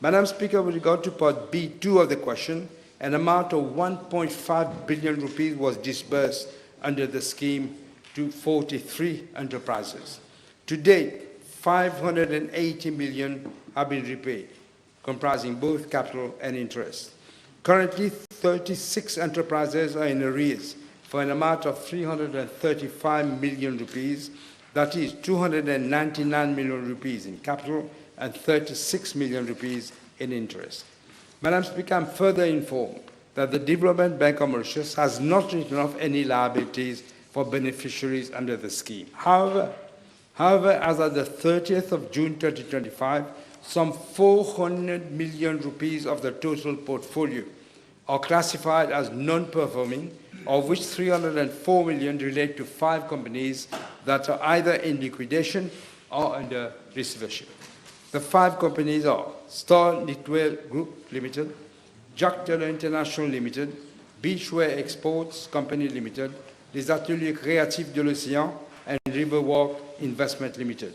Madam Speaker, with regard to Part B2 of the question, an amount of 1.5 billion rupees was disbursed under the scheme to 43 enterprises. To date, 580 million have been repaid, comprising both capital and interest. Currently, 36 enterprises are in arrears for an amount of 335 million rupees, that is 299 million rupees in capital and 36 million rupees in interest. Madam Speaker, I'm further informed that the Development Bank of Mauritius has not written off any liabilities for beneficiaries under the scheme. However, as of the 30th of June 2025, some 400 million rupees of the total portfolio are classified as non-performing, of which 304 million relate to 5 companies that are either in liquidation or under receivership. The 5 companies are Star Knitwear Group Limited, Jockey International Limited, Beachwear Exports Company Limited, Les Ateliers Créatifs de l'Océan, and Riverwalk Investment Limited.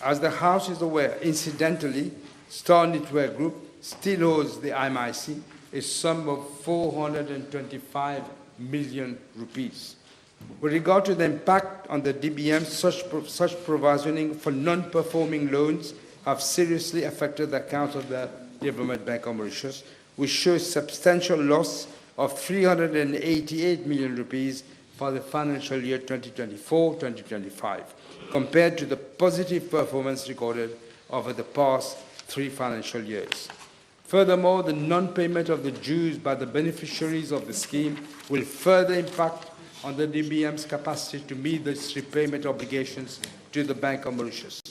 As the House is aware, incidentally, Star Knitwear Group still owes the IMIC a sum of 425 million rupees. With regard to the impact on the DBM, such provisioning for non-performing loans have seriously affected the accounts of the Development Bank of Mauritius, which shows substantial loss of 388 million rupees for the financial year 2024-2025, compared to the positive performance recorded over the past 3 financial years. Furthermore, the non-payment of the dues by the beneficiaries of the scheme will further impact on the DBM's capacity to meet its repayment obligations to the Bank of Mauritius.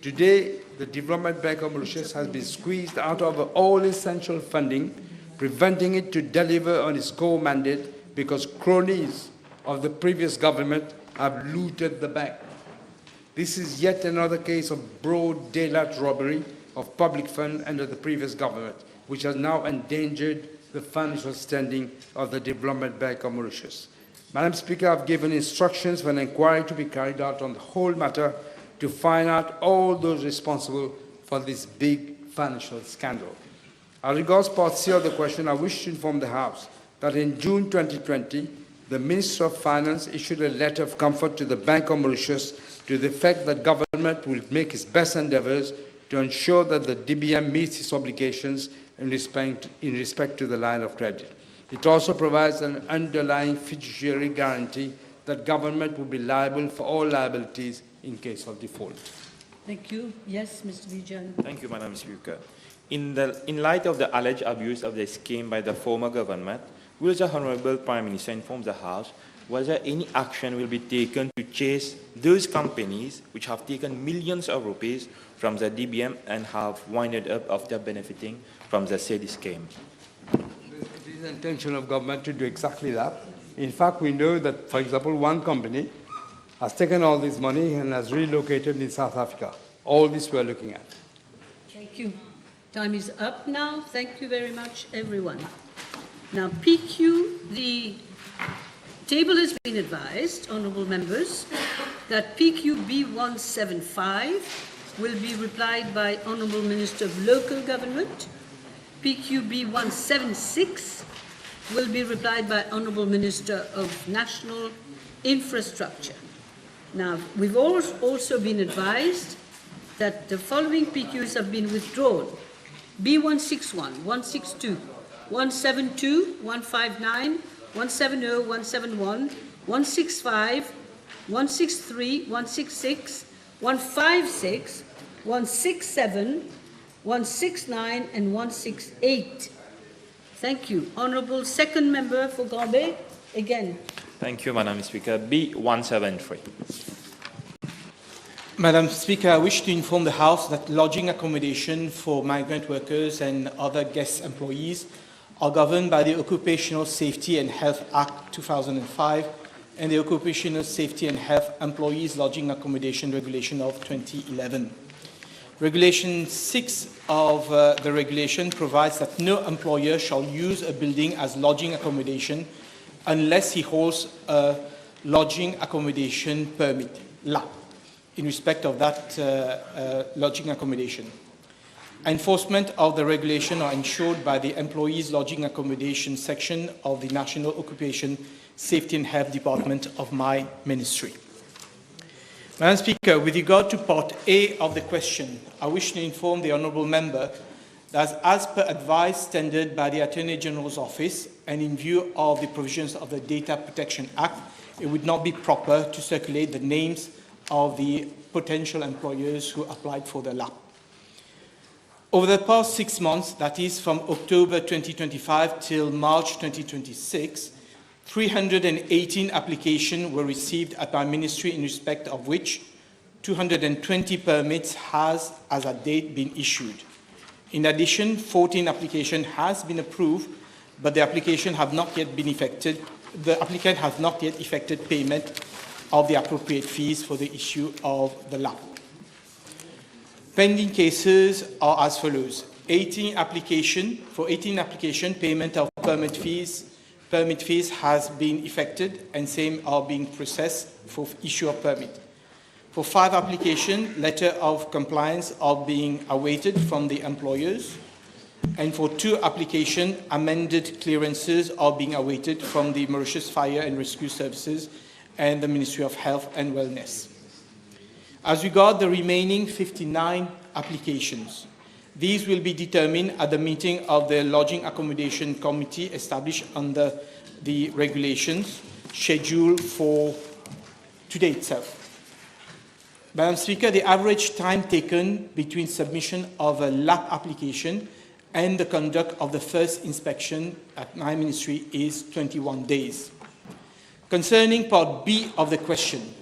Today, the Development Bank of Mauritius has been squeezed out of all essential funding, preventing it to deliver on its core mandate because cronies of the previous government have looted the bank. This is yet another case of broad daylight robbery of public funds under the previous government, which has now endangered the financial standing of the Development Bank of Mauritius. Madam Speaker, I've given instructions for an inquiry to be carried out on the whole matter to find out all those responsible for this big financial scandal. As regards Part C of the question, I wish to inform the House that in June 2020, the Minister of Finance issued a letter of comfort to the Bank of Mauritius to the effect that government will make its best endeavors to ensure that the DBM meets its obligations in respect to the line of credit. It also provides an underlying fiduciary guarantee that government will be liable for all liabilities in case of default. Thank you. Yes, Mr. Vijan. Thank you, Madam Speaker. In light of the alleged abuse of the scheme by the former government, will the Honorable Prime Minister inform the House whether any action will be taken to chase those companies which have taken millions of rupees from the DBM and have winded up after benefiting from the said scheme? It is the intention of government to do exactly that. In fact, we know that, for example, one company has taken all this money and has relocated in South Africa. All this we are looking at. Thank you. Time is up now. Thank you very much, everyone. Now, PQ, the table has been advised, honourable members, that PQB 175 will be replied by Honourable Minister of Local Government. PQB 176 will be replied by Honourable Minister of National Infrastructure. Now, we've also been advised that the following PQs have been withdrawn. B161, 162, 172, 159, 170, 171, 165, 163, 166, 156, 167, 169 and 168. Thank you. Honourable Second Member for Gambé, again. Thank you, Madam Speaker. B173. Madam Speaker, I wish to inform the House that lodging accommodation for migrant workers and other guest employees are governed by the Occupational Safety and Health Act 2005 and the Occupational Safety and Health Employees Lodging Accommodation Regulation of 2011. Regulation 6 of the regulation provides that no employer shall use a building as lodging accommodation unless he holds a lodging accommodation permit, LAP, in respect of that lodging accommodation. Enforcement of the regulation are ensured by the Employees Lodging Accommodation section of the National Occupation Safety and Health Department of my ministry. Madam Speaker, with regard to Part A of the question, I wish to inform the Honourable Member that as per advice tendered by the Attorney General's Office and in view of the provisions of the Data Protection Act, it would not be proper to circulate the names of the potential employers who applied for the LAP. Over the past 6 months, that is from October 2025 till March 2026, 318 applications were received at my ministry, in respect of which 220 permits has, as at date, been issued. In addition, 14 applications has been approved, but the application have not yet been effected. The applicant has not yet effected payment of the appropriate fees for the issue of the LAP. Pending cases are as follows. 18 applications, payment of permit fees has been effected and same are being processed for issue of permit. For 5 applications, letter of compliance are being awaited from the employers. And for 2 applications, amended clearances are being awaited from the Mauritius Fire and Rescue Services and the Ministry of Health and Wellness. As regards the remaining 59 applications, these will be determined at the meeting of the Lodging Accommodation Committee established under the regulations scheduled for today itself. Madam Speaker, the average time taken between submission of a LAP application and the conduct of the first inspection at my ministry is 21 days. Concerning Part B of the question,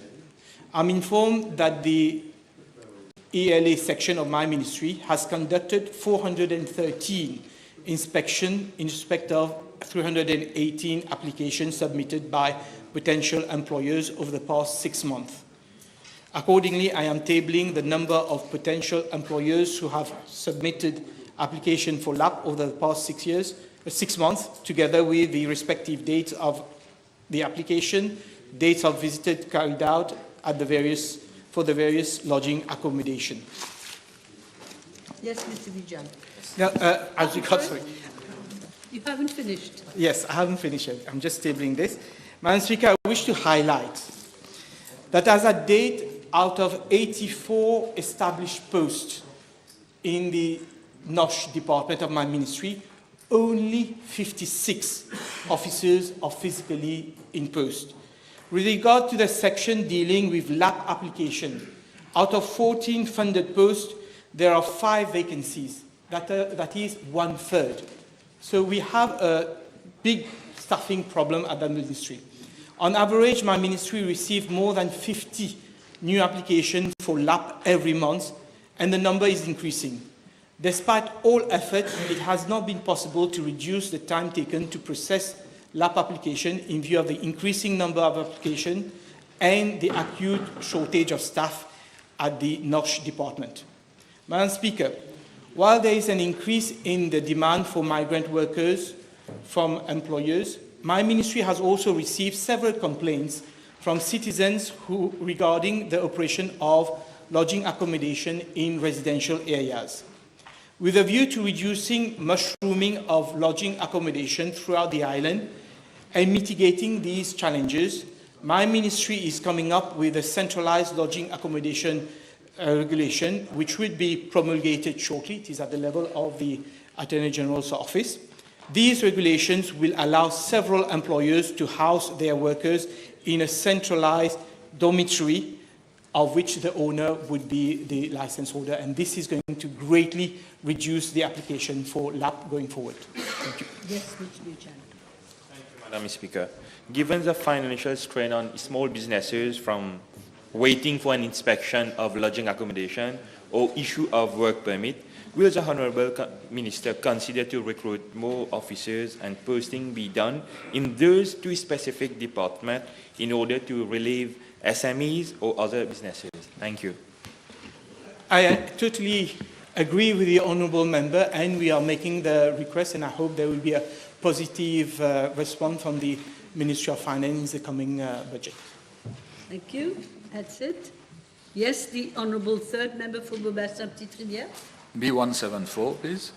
I'm informed that the ELA section of my ministry has conducted 413 inspections in respect of 318 applications submitted by potential employers over the past 6 months. Accordingly, I am tabling the number of potential employers who have submitted application for LAP over the past 6 months, together with the respective dates of the application, dates of visits carried out at for the various lodging accommodation. Yes, Mr. Vijan. Now, as regards, sorry. You haven't finished. Yes, I haven't finished yet. I'm just tabling this. Madam Speaker, I wish to highlight that as at date, out of 84 established posts in the NOSH department of my ministry, only 56 officers are physically in post. With regard to the section dealing with LAP application, out of 14 funded posts, there are 5 vacancies. That is 1/3. So we have a big staffing problem at the ministry. On average, my ministry receives more than 50 new applications for LAP every month, and the number is increasing. Despite all efforts, it has not been possible to reduce the time taken to process LAP application in view of the increasing number of applications and the acute shortage of staff at the NOSH department. Madam Speaker, while there is an increase in the demand for migrant workers from employers, my ministry has also received several complaints from citizens regarding the operation of lodging accommodation in residential areas. With a view to reducing mushrooming of lodging accommodation throughout the island and mitigating these challenges, my ministry is coming up with a centralized lodging accommodation regulation, which will be promulgated shortly. It is at the level of the Attorney General's office. These regulations will allow several employers to house their workers in a centralized dormitory, of which the owner would be the license holder, and this is going to greatly reduce the application for LAP going forward. Thank you. Yes, Mr. Buchanan. Thank you, Madam Speaker. Given the financial strain on small businesses from waiting for an inspection of lodging accommodation or issue of work permit, will the Honourable Minister consider to recruit more officers and posting be done in those two specific departments in order to relieve SMEs or other businesses? Thank you. I totally agree with the Honourable Member, and we are making the request, and I hope there will be a positive response from the Ministry of Finance in the coming budget. Thank you. That's it. Yes, the Honourable Third Member for Beaubassin-Petite-Rivière. B174, please.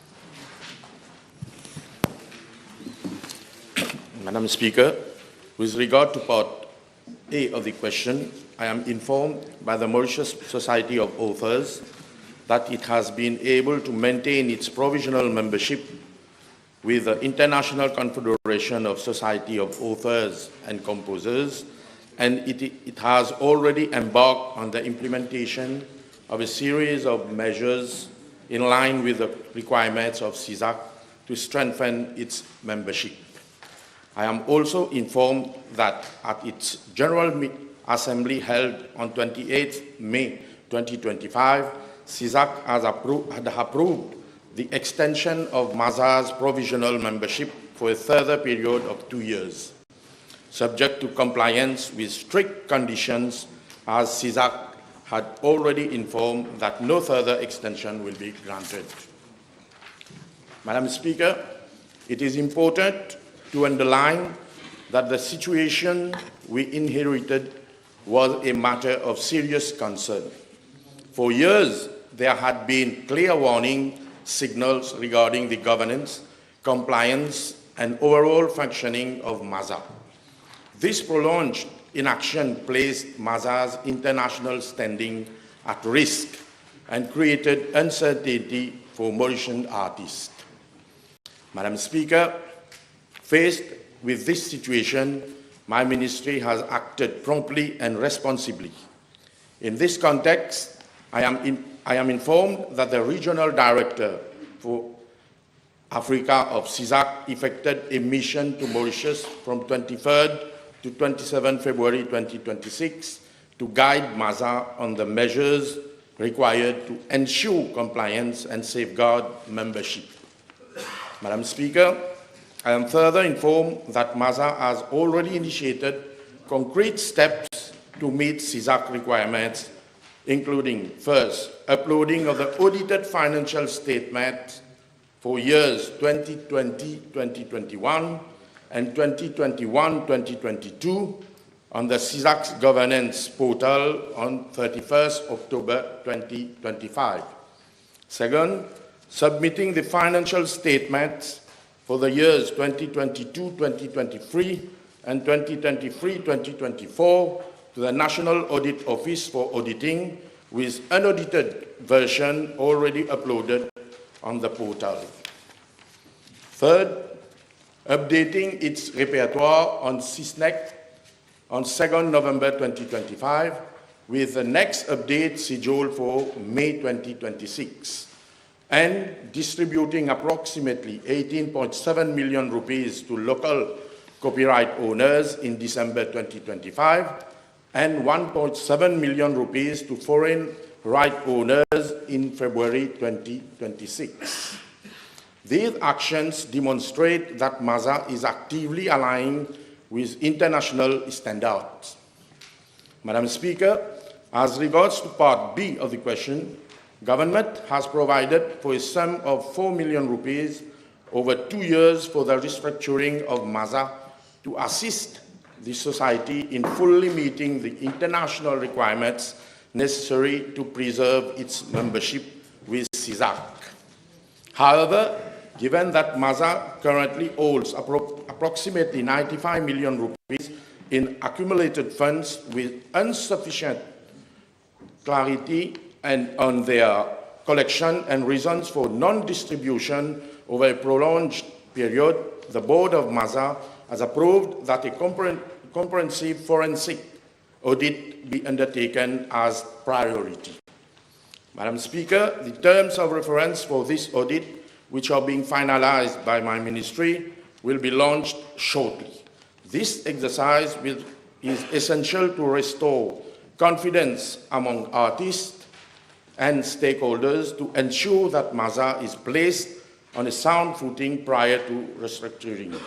Madam Speaker, with regard to part A of the question, I am informed by the Mauritius Society of Authors that it has been able to maintain its provisional membership with the International Confederation of Society of Authors and Composers, and it has already embarked on the implementation of a series of measures in line with the requirements of CISAC to strengthen its membership. I am also informed that at its General Assembly held on 28 May 2025, CISAC had approved the extension of MASA's provisional membership for a further period of 2 years, subject to compliance with strict conditions, as CISAC had already informed that no further extension will be granted. Madam Speaker, it is important to underline that the situation we inherited was a matter of serious concern. For years, there had been clear warning signals regarding the governance, compliance, and overall functioning of MASA. This prolonged inaction placed MASA's international standing at risk and created uncertainty for Mauritian artists. Madam Speaker, faced with this situation, my ministry has acted promptly and responsibly. In this context, I am informed that the Regional Director for Africa of CISAC effected a mission to Mauritius from 23rd to 27 February 2026 to guide MASA on the measures required to ensure compliance and safeguard membership. Madam Speaker, I am further informed that MASA has already initiated concrete steps to meet CISAC requirements, including, first, uploading of the audited financial statements for years 2020-2021 and 2021-2022 on the CISAC's governance portal on 31st October 2025. Second, submitting the financial statements for the years 2022-2023 and 2023-2024 to the National Audit Office for auditing, with unaudited version already uploaded on the portal. Third, updating its repertoire on SISNEC on 2nd November 2025, with the next update scheduled for May 2026, and distributing approximately 18.7 million rupees to local copyright owners in December 2025, and 1.7 million rupees to foreign right owners in February 2026. These actions demonstrate that MASA is actively aligning with international standards. Madam Speaker, as regards to Part B of the question, Government has provided for a sum of 4 million rupees over 2 years for the restructuring of MASA to assist the society in fully meeting the international requirements necessary to preserve its membership with CISAC. However, given that MASA currently holds approximately 95 million rupees in accumulated funds with insufficient clarity and on their collection and reasons for non-distribution over a prolonged period, the board of MASA has approved that a comprehensive forensic audit be undertaken as priority. Madam Speaker, the terms of reference for this audit, which are being finalized by my ministry, will be launched shortly. This exercise is essential to restore confidence among artists and stakeholders to ensure that MASA is placed on a sound footing prior to restructuring.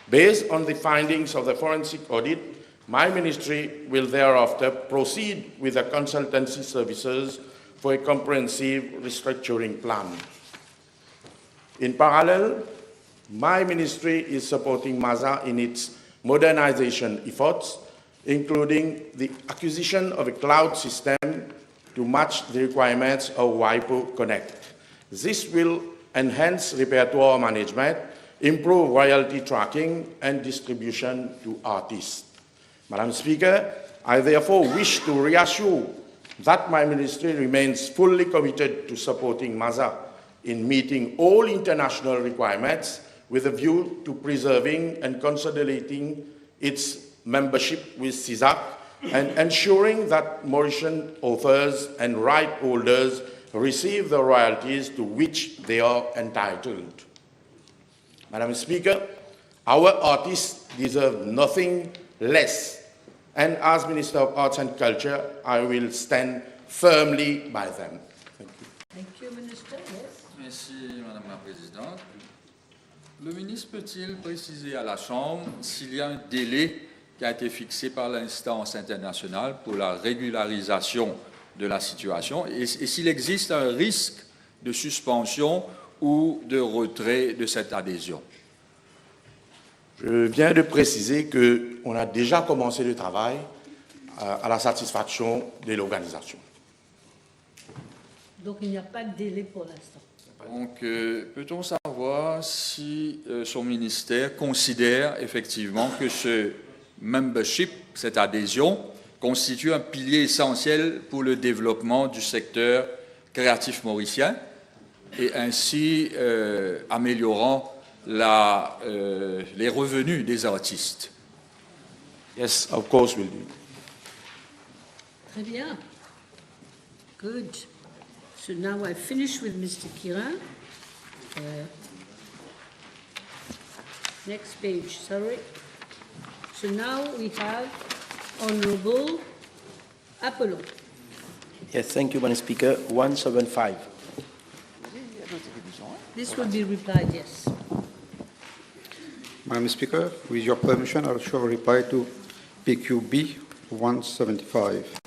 Based on the findings of the forensic audit, my ministry will thereafter proceed with the consultancy services for a comprehensive restructuring plan. In parallel, my ministry is supporting MASA in its modernization efforts, including the acquisition of a cloud system to match the requirements of WIPO Connect. This will enhance repertoire management, improve royalty tracking and distribution to artists. Madam Speaker, I therefore wish to reassure that my ministry remains fully committed to supporting MASA in meeting all international requirements with a view to preserving and consolidating its membership with CISAC and ensuring that Mauritian authors and right holders receive the royalties to which they are entitled. Madam Speaker, our artists deserve nothing less, and as Minister of Arts and Culture, I will stand firmly by them. Thank you. Thank you, Minister. Yes. Merci, Madame la Présidente. Le ministre peut-il préciser à la Chambre s'il y a un délai qui a été fixé par l'instance internationale pour la régularisation de la situation et s'il existe un risque de suspension ou de retrait de cette adhésion? Je viens de préciser qu'on a déjà commencé le travail à la satisfaction de l'organisation. Donc il n'y a pas de délai pour l'instant. Donc, peut-on savoir si son ministère considère effectivement que ce membership, cette adhésion, constitue un pilier essentiel pour le développement du secteur créatif mauricien et ainsi améliorant les revenus des artistes? Yes, of course we'll do. Très bien. Good. So now I finish with Mr. Kiran. Next page, sorry. So now we have Honorable Apollo. Yes, thank you, Madam Speaker. 175. This will be replied, yes. Madam Speaker, with your permission, I shall reply to PQB 175.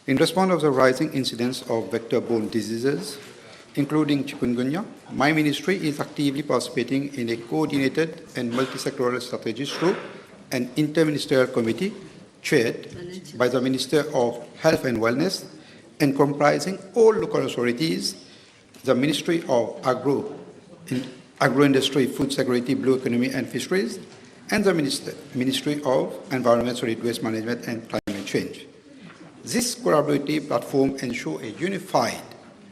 In response to the rising incidence of vector-borne diseases, including chikungunya, my ministry is actively participating in a coordinated and multi-sectoral strategy through an interministerial committee chaired by the Minister of Health and Wellness and comprising all local authorities, the Ministry of Agro-Industry, Food Security, Blue Economy and Fisheries, and the Ministry of Environment, Solid Waste Management and Climate Change. This collaborative platform ensures a unified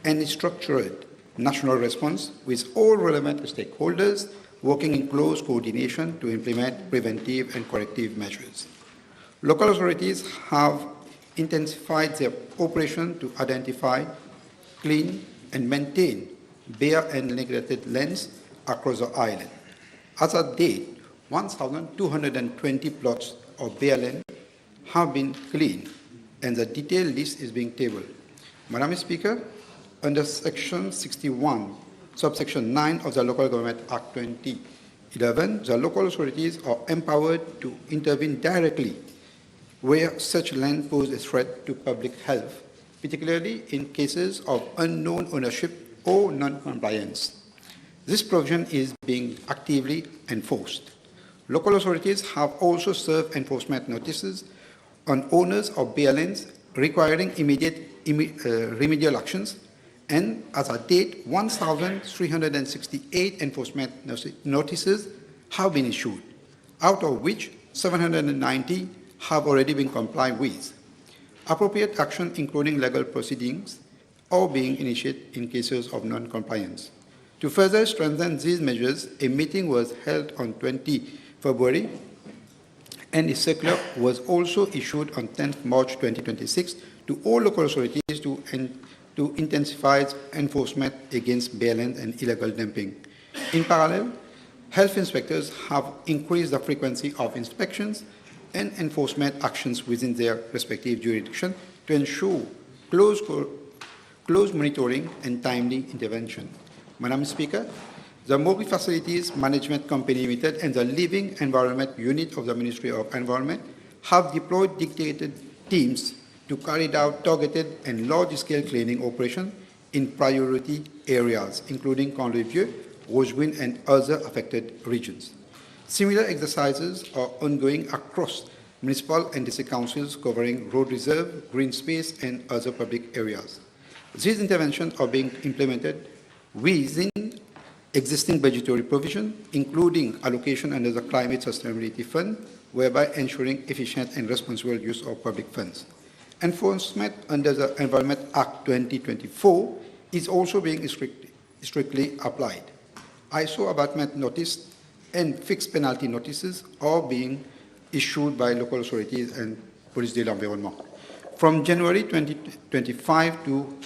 and structured national response with all relevant stakeholders working in close coordination to implement preventive and corrective measures. Local authorities have intensified their operation to identify, clean, and maintain bare and neglected lands across the island. As of date, 1,220 plots of bare land have been cleaned, and the detailed list is being tabled. Madam Speaker, under Section 61, subsection 9 of the Local Government Act 2011, the local authorities are empowered to intervene directly where such land poses a threat to public health, particularly in cases of unknown ownership or non-compliance. This provision is being actively enforced. Local authorities have also served enforcement notices on owners of BLNs requiring immediate remedial actions, and as at date, 1,368 enforcement notices have been issued, out of which 790 have already been complied with. Appropriate action, including legal proceedings, are being initiated in cases of non-compliance. To further strengthen these measures, a meeting was held on 20 February, and a circular was also issued on 10th March 2026 to all local authorities to intensify enforcement against BLN and illegal dumping. In parallel, health inspectors have increased the frequency of inspections and enforcement actions within their respective jurisdiction to ensure close monitoring and timely intervention. Madam Speaker, the Mobile Facilities Management Company Limited and the Living Environment Unit of the Ministry of Environment have deployed dedicated teams to carry out targeted and large-scale cleaning operations in priority areas, including Conlevieux, Rochegreen, and other affected regions. Similar exercises are ongoing across municipal and district councils covering road reserve, green space, and other public areas. These interventions are being implemented within existing budgetary provision, including allocation under the Climate Sustainability Fund, whereby ensuring efficient and responsible use of public funds. Enforcement under the Environment Act 2024 is also being strictly applied. ISO abatement notice and fixed penalty notices are being issued by local authorities and Police de l'Environnement. From January 2025 to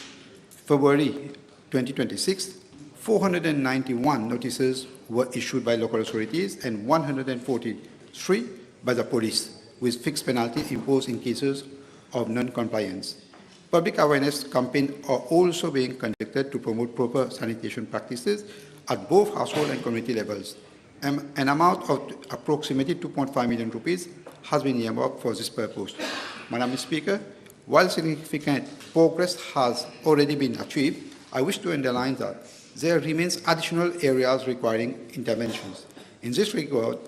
February 2026, 491 notices were issued by local authorities and 143 by the police, with fixed penalty imposed in cases of non-compliance. Public awareness campaigns are also being conducted to promote proper sanitation practices at both household and community levels. An amount of approximately 2.5 million rupees has been earmarked for this purpose. Madam Speaker, while significant progress has already been achieved, I wish to underline that there remains additional areas requiring interventions. In this regard,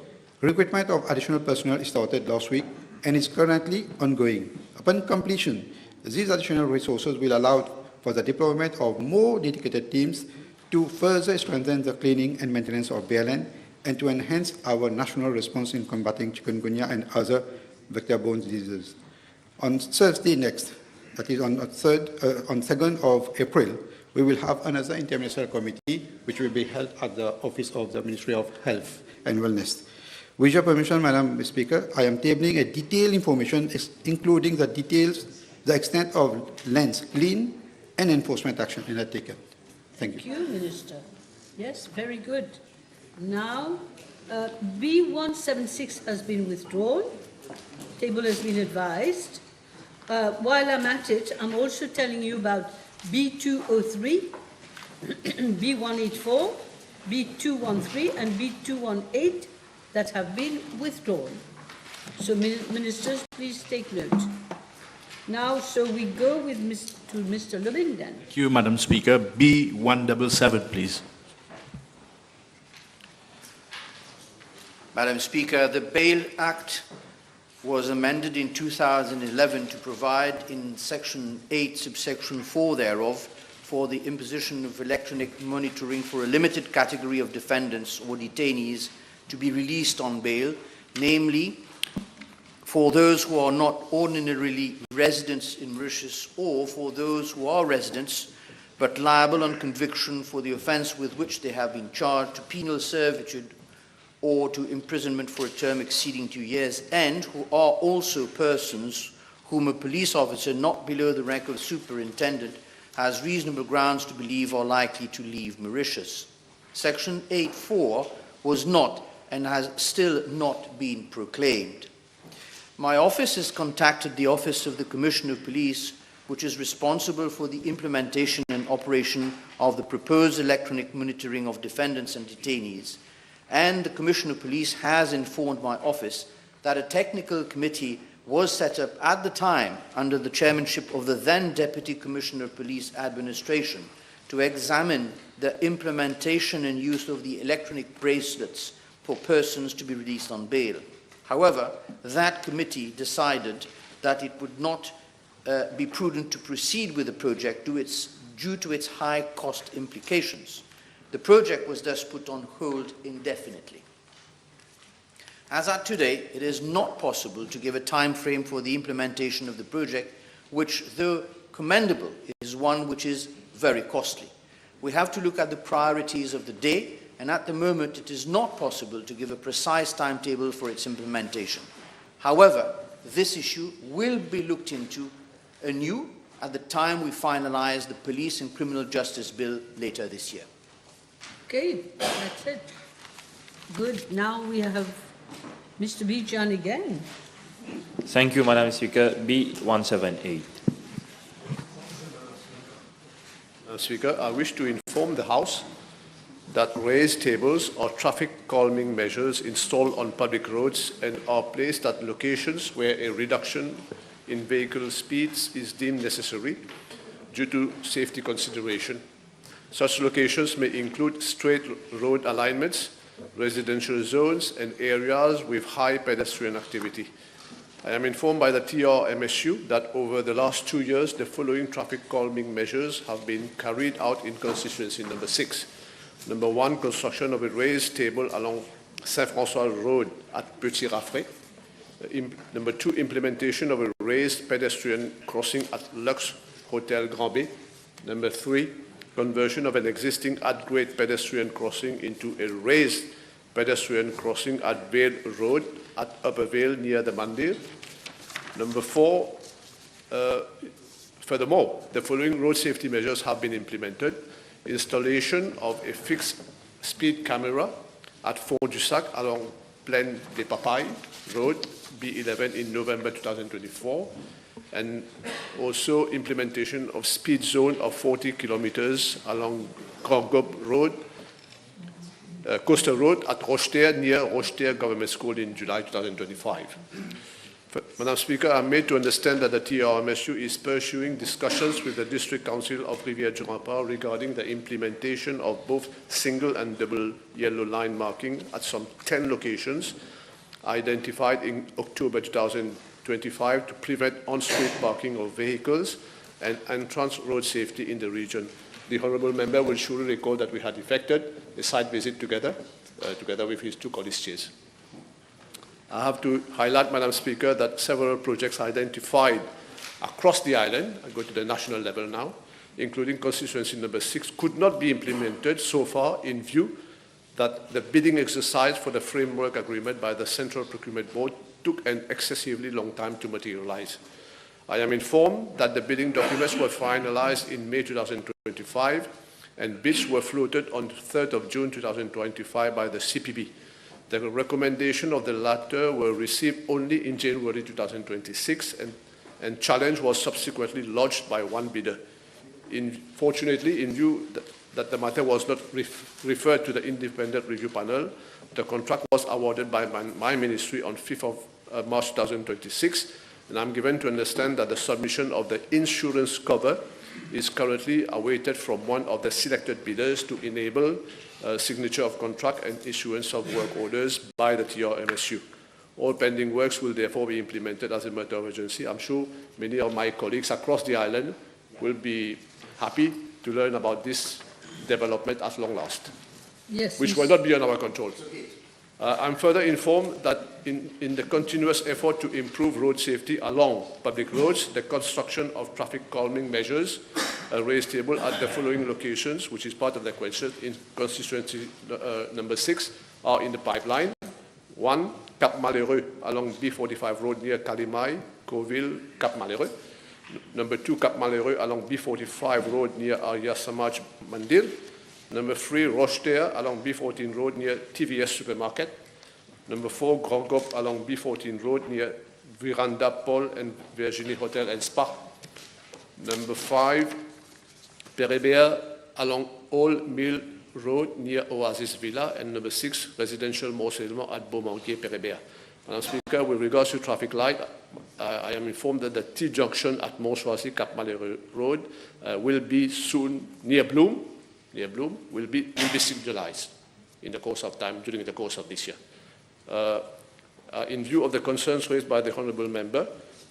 recruitment of additional personnel started last week and is currently ongoing. Upon completion, these additional resources will allow for the deployment of more dedicated teams to further strengthen the cleaning and maintenance of BLN and to enhance our national response in combating chikungunya and other vector-borne diseases. On Thursday next, that is on 2nd of April, we will have another interministerial committee which will be held at the Office of the Ministry of Health and Wellness. With your permission, Madam Speaker, I am tabling a detailed information including the details, the extent of lands clean and enforcement action undertaken. Thank you. Thank you, Minister. Yes, very good. Now, B176 has been withdrawn. Table has been advised. While I'm at it, I'm also telling you about B203, B184, B213, and B218 that have been withdrawn. So, Ministers, please take note. Now, so we go with Mr. Lubin then. Thank you, Madam Speaker. B177, please. Madam Speaker, the Bail Act was amended in 2011 to provide in Section 8, subsection 4 thereof, for the imposition of electronic monitoring for a limited category of defendants or detainees to be released on bail, namely for those who are not ordinarily residents in Mauritius or for those who are residents but liable on conviction for the offence with which they have been charged to penal servitude or to imprisonment for a term exceeding 2 years, and who are also persons whom a police officer not below the rank of superintendent has reasonable grounds to believe are likely to leave Mauritius. Section 8.4 was not and has still not been proclaimed. My office has contacted the Office of the Commissioner of Police, which is responsible for the implementation and operation of the proposed electronic monitoring of defendants and detainees. And the Commissioner of Police has informed my office that a technical committee was set up at the time under the chairmanship of the then Deputy Commissioner of Police Administration to examine the implementation and use of the electronic bracelets for persons to be released on bail. However, that committee decided that it would not be prudent to proceed with the project due to its high cost implications. The project was thus put on hold indefinitely. As at today, it is not possible to give a time frame for the implementation of the project, which, though commendable, is one which is very costly. We have to look at the priorities of the day, and at the moment it is not possible to give a precise timetable for its implementation. However, this issue will be looked into anew at the time we finalize the Police and Criminal Justice Bill later this year. Okay, that's it. Good. Now we have Mr. Bijan again. Thank you, Madam Speaker. B178. Madam Speaker, I wish to inform the House that raised tables or traffic calming measures installed on public roads and are placed at locations where a reduction in vehicle speeds is deemed necessary due to safety consideration. Such locations may include straight road alignments, residential zones, and areas with high pedestrian activity. I am informed by the TRMSU that over the last 2 years, the following traffic calming measures have been carried out in constituency number 6. Number 1, construction of a raised table along Saint-François Road at Petit Raffray. Number 2, implementation of a raised pedestrian crossing at Lux Hotel Grand B. Number 3, conversion of an existing at-grade pedestrian crossing into a raised pedestrian crossing at Vale Road at Upper Vale near the Mandir. Number 4, furthermore, the following road safety measures have been implemented. Installation of a fixed speed camera at Font-du-Sac along Plaine des Papayes Road, B11 in November 2024, and also implementation of speed zone of 40 kilometers along Grand Gob Road, Coastal Road at Rocheterre near Rocheterre Government School in July 2025. Madam Speaker, I am made to understand that the TRMSU is pursuing discussions with the District Council of Rivière-du-Rempart regarding the implementation of both single and double yellow line marking at some 10 locations identified in October 2025 to prevent on-street parking of vehicles and entrance road safety in the region. The Honourable Member will surely recall that we had effected a site visit together with his 2 colleagues chairs. I have to highlight, Madam Speaker, that several projects identified across the island, I go to the national level now, including constituency number 6, could not be implemented so far in view that the bidding exercise for the framework agreement by the Central Procurement Board took an excessively long time to materialize. I am informed that the bidding documents were finalized in May 2025 and bids were floated on the 3rd of June 2025 by the CPB. The recommendation of the latter were received only in January 2026 and challenge was subsequently lodged by one bidder. Fortunately, in view that the matter was not referred to the independent review panel, the contract was awarded by my ministry on 5th of March 2026, and I'm given to understand that the submission of the insurance cover is currently awaited from one of the selected bidders to enable signature of contract and issuance of work orders by the TRMSU. All pending works will therefore be implemented as a matter of urgency. I'm sure many of my colleagues across the island will be happy to learn about this development at long last, which will not be on our control. I'm further informed that in the continuous effort to improve road safety along public roads, the construction of traffic calming measures, a raised table at the following locations, which is part of the question in constituency number 6, are in the pipeline. 1, Cap Malheureux along B45 Road near Calimai, Coville, Cap Malheureux. Number 2, Cap Malheureux along B45 Road near Arya Samaj Mandir. Number 3, Rocheterre along B14 Road near TVS Supermarket. Number 4, Grand Gob along B14 Road near Viranda Paul and Virginie Hotel and Spa. Number 5, Perébert along Old Mill Road near Oasis Villa. And number 6, residential morcellement at Beaumanquier, Perébert. Madam Speaker, with regards to traffic light, I am informed that the T-junction at Montchoisy, Cap Malheureux Road will be soon near Bloom, will be signalized. in the course of time, during the course of this year. In view of the concerns raised by the Honourable Member,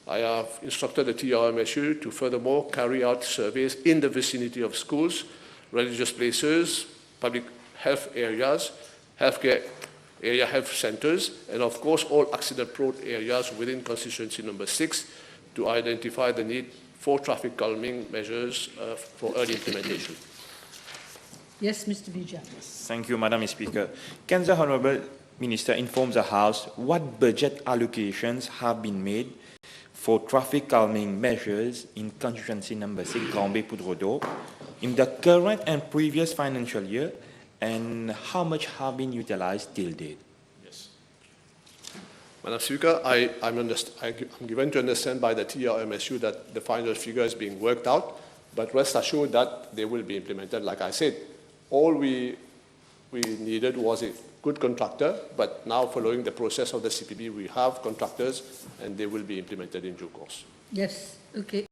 I have instructed the TRMSU to furthermore carry out surveys in the vicinity of schools, religious places, public health areas, healthcare area health centres, and of course all accident-prone areas within constituency number 6 to identify the need for traffic calming measures for early implementation. Yes, Mr. Vijay. Thank you, Madam Speaker. Can the Honourable Minister inform the House what budget allocations have been made for traffic calming measures in constituency number 6, Grand Bay Poudre in the current and previous financial year, and how much have been utilized till date? Yes. Madam Speaker, I'm given to understand by the TRMSU that the final figure is being worked out, but rest assured that they will be implemented. Like I said, all we needed was a good contractor, but now following the process of the CPB, we have contractors and they will be implemented in due course. Yes, okay.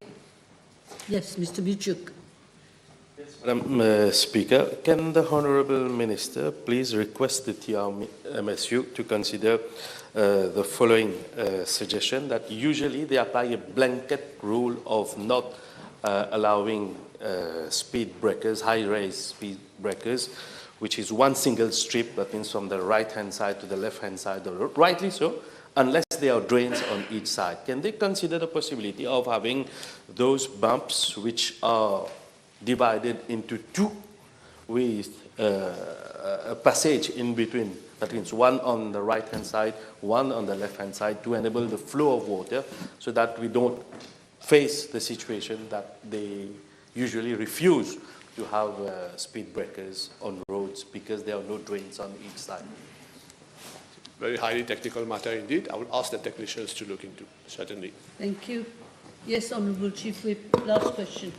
Yes, Mr. Bichuk. Madam Speaker, can the Honourable Minister please request the TRMSU to consider the following suggestion, that usually they apply a blanket rule of not allowing speed breakers, high-rise speed breakers, which is one single strip, that means from the right-hand side to the left-hand side of the road, rightly so, unless there are drains on each side. Can they consider the possibility of having those bumps which are divided into two with a passage in between, that means one on the right-hand side, one on the left-hand side, to enable the flow of water so that we don't face the situation that they usually refuse to have speed breakers on roads because there are no drains on each side? Very highly technical matter indeed. I will ask the technicians to look into, certainly. Thank you. Yes, Honourable Chief Whip, last question.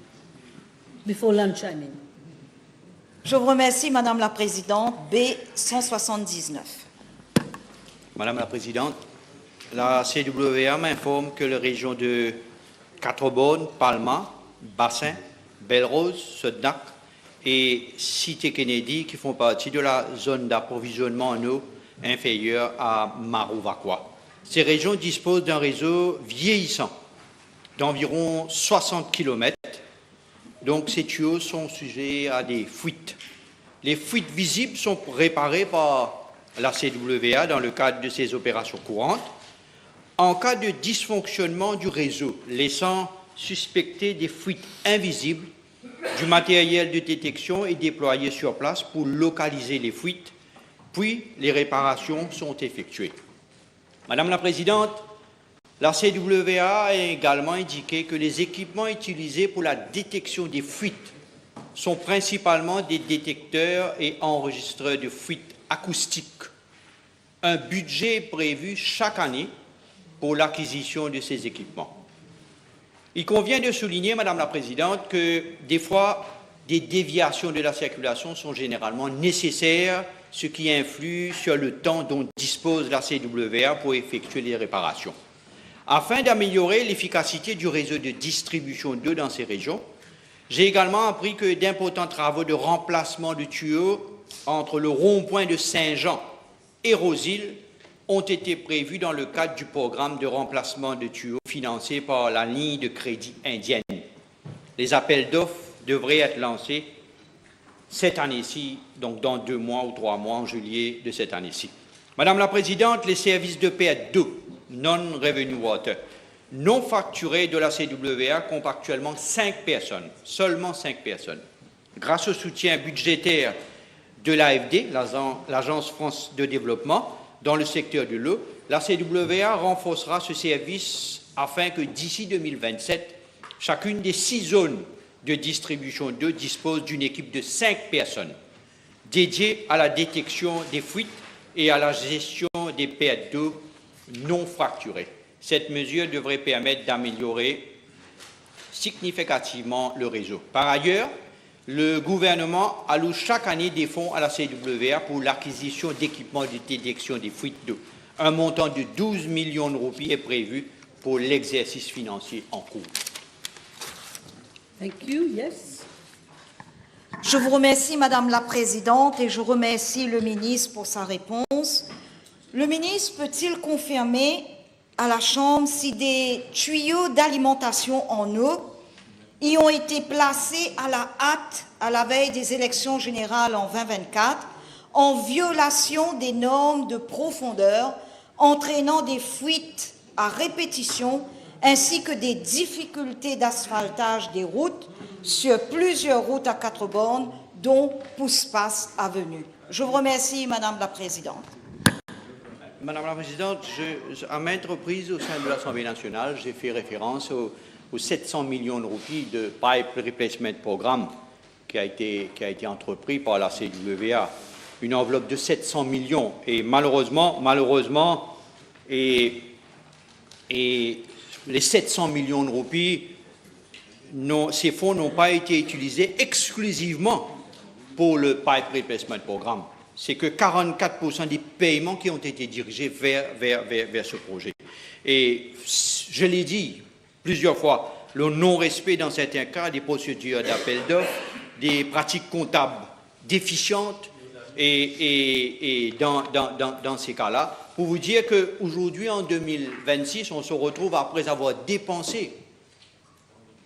Before lunch, I mean. Je vous remercie, Madame la Présidente. B179. Madame la Présidente, la CWA m'informe que les régions de Quatre-Bornes, Palma, Bassin, Belle-Rose, Sednac et Cité Kennedy, qui font partie de la zone d'approvisionnement en eau inférieure à Marouvakwa. Ces régions disposent d'un réseau vieillissant d'environ 60 km. Donc ces tuyaux sont sujets à des fuites. Les fuites visibles sont réparées par la CWA dans le cadre de ses opérations courantes. En cas de dysfonctionnement du réseau, laissant suspecter des fuites invisibles, du matériel de détection est déployé sur place pour localiser les fuites, puis les réparations sont effectuées. Madame la Présidente, la CWA a également indiqué que les équipements utilisés pour la détection des fuites sont principalement des détecteurs et enregistreurs de fuites acoustiques. Un budget est prévu chaque année pour l'acquisition de ces équipements. Il convient de souligner, Madame la Présidente, que des fois, des déviations de la circulation sont généralement nécessaires, ce qui influe sur le temps dont dispose la CWA pour effectuer les réparations. Afin d'améliorer l'efficacité du réseau de distribution d'eau dans ces régions, j'ai également appris que d'importants travaux de remplacement de tuyaux entre le rond-point de Saint-Jean et Rosil ont été prévus dans le cadre du programme de remplacement de tuyaux financé par la ligne de crédit indienne. Les appels d'offres devraient être lancés cette année-ci, donc dans 2 mois ou 3 mois, en juillet de cette année-ci. Madame la Présidente, les services de perte d'eau, non-revenue water, non facturés de la CWA comptent actuellement 5 personnes, seulement 5 personnes. Grâce au soutien budgétaire de l'AFD, l'Agence France de développement, dans le secteur de l'eau, la CWA renforcera ce service afin que d'ici 2027, chacune des 6 zones de distribution d'eau dispose d'une équipe de 5 personnes dédiée à la détection des fuites et à la gestion des pertes d'eau non fracturées. Cette mesure devrait permettre d'améliorer significativement le réseau. Par ailleurs, le gouvernement alloue chaque année des fonds à la CWA pour l'acquisition d'équipements de détection des fuites d'eau. Un montant de 12 millions de roupies est prévu pour l'exercice financier en cours. Thank you. Yes. Je vous remercie, Madame la Présidente, et je remercie le ministre pour sa réponse. Le ministre peut-il confirmer à la Chambre si des tuyaux d'alimentation en eau y ont été placés à la hâte à la veille des élections générales en 2024 en violation des normes de profondeur, entraînant des fuites à répétition ainsi que des difficultés d'asphaltage des routes sur plusieurs routes à 4 bornes, dont Pousse-Passe Avenue. Je vous remercie, Madame la Présidente. Madame la Présidente, à maintes reprises au sein de l'Assemblée nationale, j'ai fait référence aux 700 millions de roupies de Pipe Replacement Programme qui a été entrepris par la CWA. Une enveloppe de 700 millions. Et malheureusement, et les 700 millions de roupies, ces fonds n'ont pas été utilisés exclusivement pour le Pipe Replacement Programme. C'est que 44% des paiements qui ont été dirigés vers ce projet. Et je l'ai dit plusieurs fois, le non-respect dans certains cas des procédures d'appel d'offres, des pratiques comptables déficientes, et dans ces cas-là, pour vous dire qu'aujourd'hui, en 2026, on se retrouve après avoir dépensé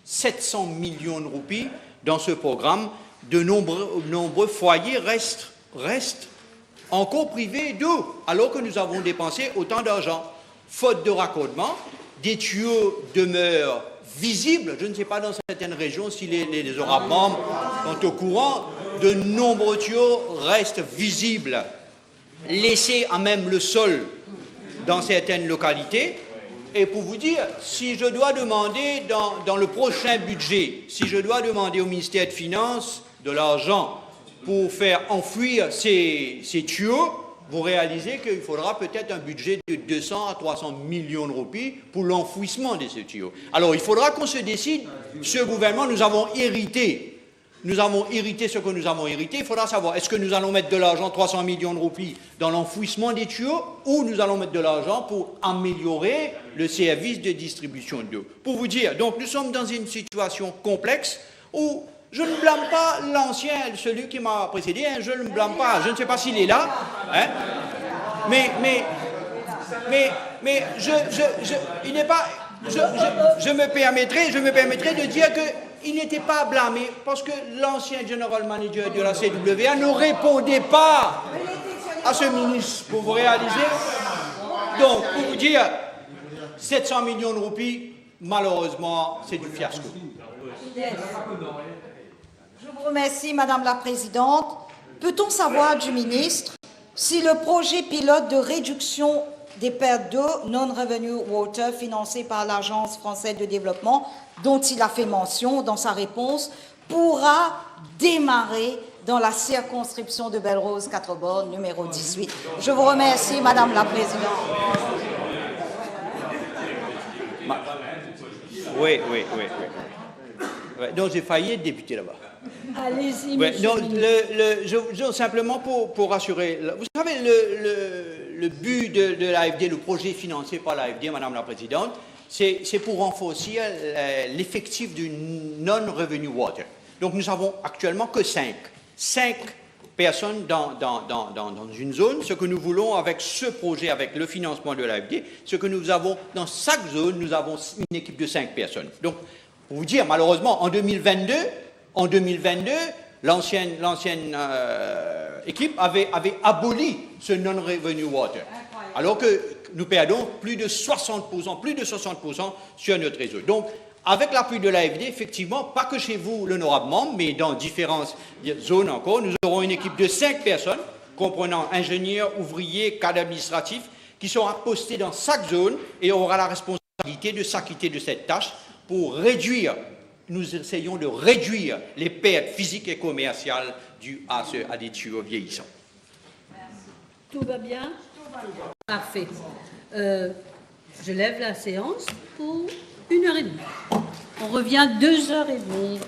700 millions de roupies dans ce programme, de nombreux foyers restent encore privés d'eau, alors que nous avons dépensé autant d'argent. Faute de raccordement, des tuyaux demeurent visibles. Je ne sais pas dans certaines régions si les honorables membres sont au courant. De nombreux tuyaux restent visibles, laissés à même le sol dans certaines localités. Et pour vous dire, si je dois demander dans le prochain budget, si je dois demander au ministère des Finances de l'argent pour faire enfouir ces tuyaux, vous réalisez qu'il faudra peut-être un budget de 200 à 300 millions de roupies pour l'enfouissement de ces tuyaux. Alors, il faudra qu'on se décide. Ce gouvernement, nous avons hérité ce que nous avons hérité. Il faudra savoir, est-ce que nous allons mettre de l'argent, 300 millions de roupies, dans l'enfouissement des tuyaux, ou nous allons mettre de l'argent pour améliorer le service de distribution d'eau. Pour vous dire, donc nous sommes dans une situation complexe où je ne blâme pas l'ancien, celui qui m'a précédé, je ne le blâme pas, je ne sais pas s'il est là, hein, mais il n'est pas, je me permettrai de dire qu'il n'était pas blâmé parce que l'ancien general manager de la CWA ne répondait pas à ce ministre, pour vous réaliser. Donc, pour vous dire, 700 millions de roupies, malheureusement, c'est du fiasco. Je vous remercie, Madame la Présidente. Peut-on savoir du ministre si le projet pilote de réduction des pertes d'eau non-revenue water financé par l'Agence française de développement, dont il a fait mention dans sa réponse, pourra démarrer dans la circonscription de Belle-Rose 4 bornes numéro 18. Je vous remercie, Madame la Présidente. Oui. Donc j'ai failli être député là-bas. Allez-y, Ouais, monsieur le ministre. simplement pour rassurer, vous savez, le but de l'AFD, le projet financé par l'AFD, Madame la Présidente, c'est pour renforcer l'effectif du non-revenue water. Donc nous avons actuellement que 5 personnes dans une zone. Ce que nous voulons avec ce projet, avec le financement de l'AFD, ce que nous avons dans chaque zone, nous avons une équipe de 5 personnes. Donc, pour vous dire, malheureusement, en 2022, l'ancienne équipe avait aboli ce non-revenue water, alors que nous perdons plus de 60% sur notre réseau. Donc, avec l'appui de l'AFD, effectivement, pas que chez vous, l'honorable membre, mais dans différentes zones encore, nous aurons une équipe de 5 personnes, comprenant ingénieurs, ouvriers, cadres administratifs, qui sera postée dans chaque zone et aura la responsabilité de s'acquitter de cette tâche pour réduire. Nous essayons de réduire les pertes physiques et commerciales dues à des tuyaux vieillissants. Tout va bien? Parfait. Je lève la séance pour 1h30. On revient 2h30.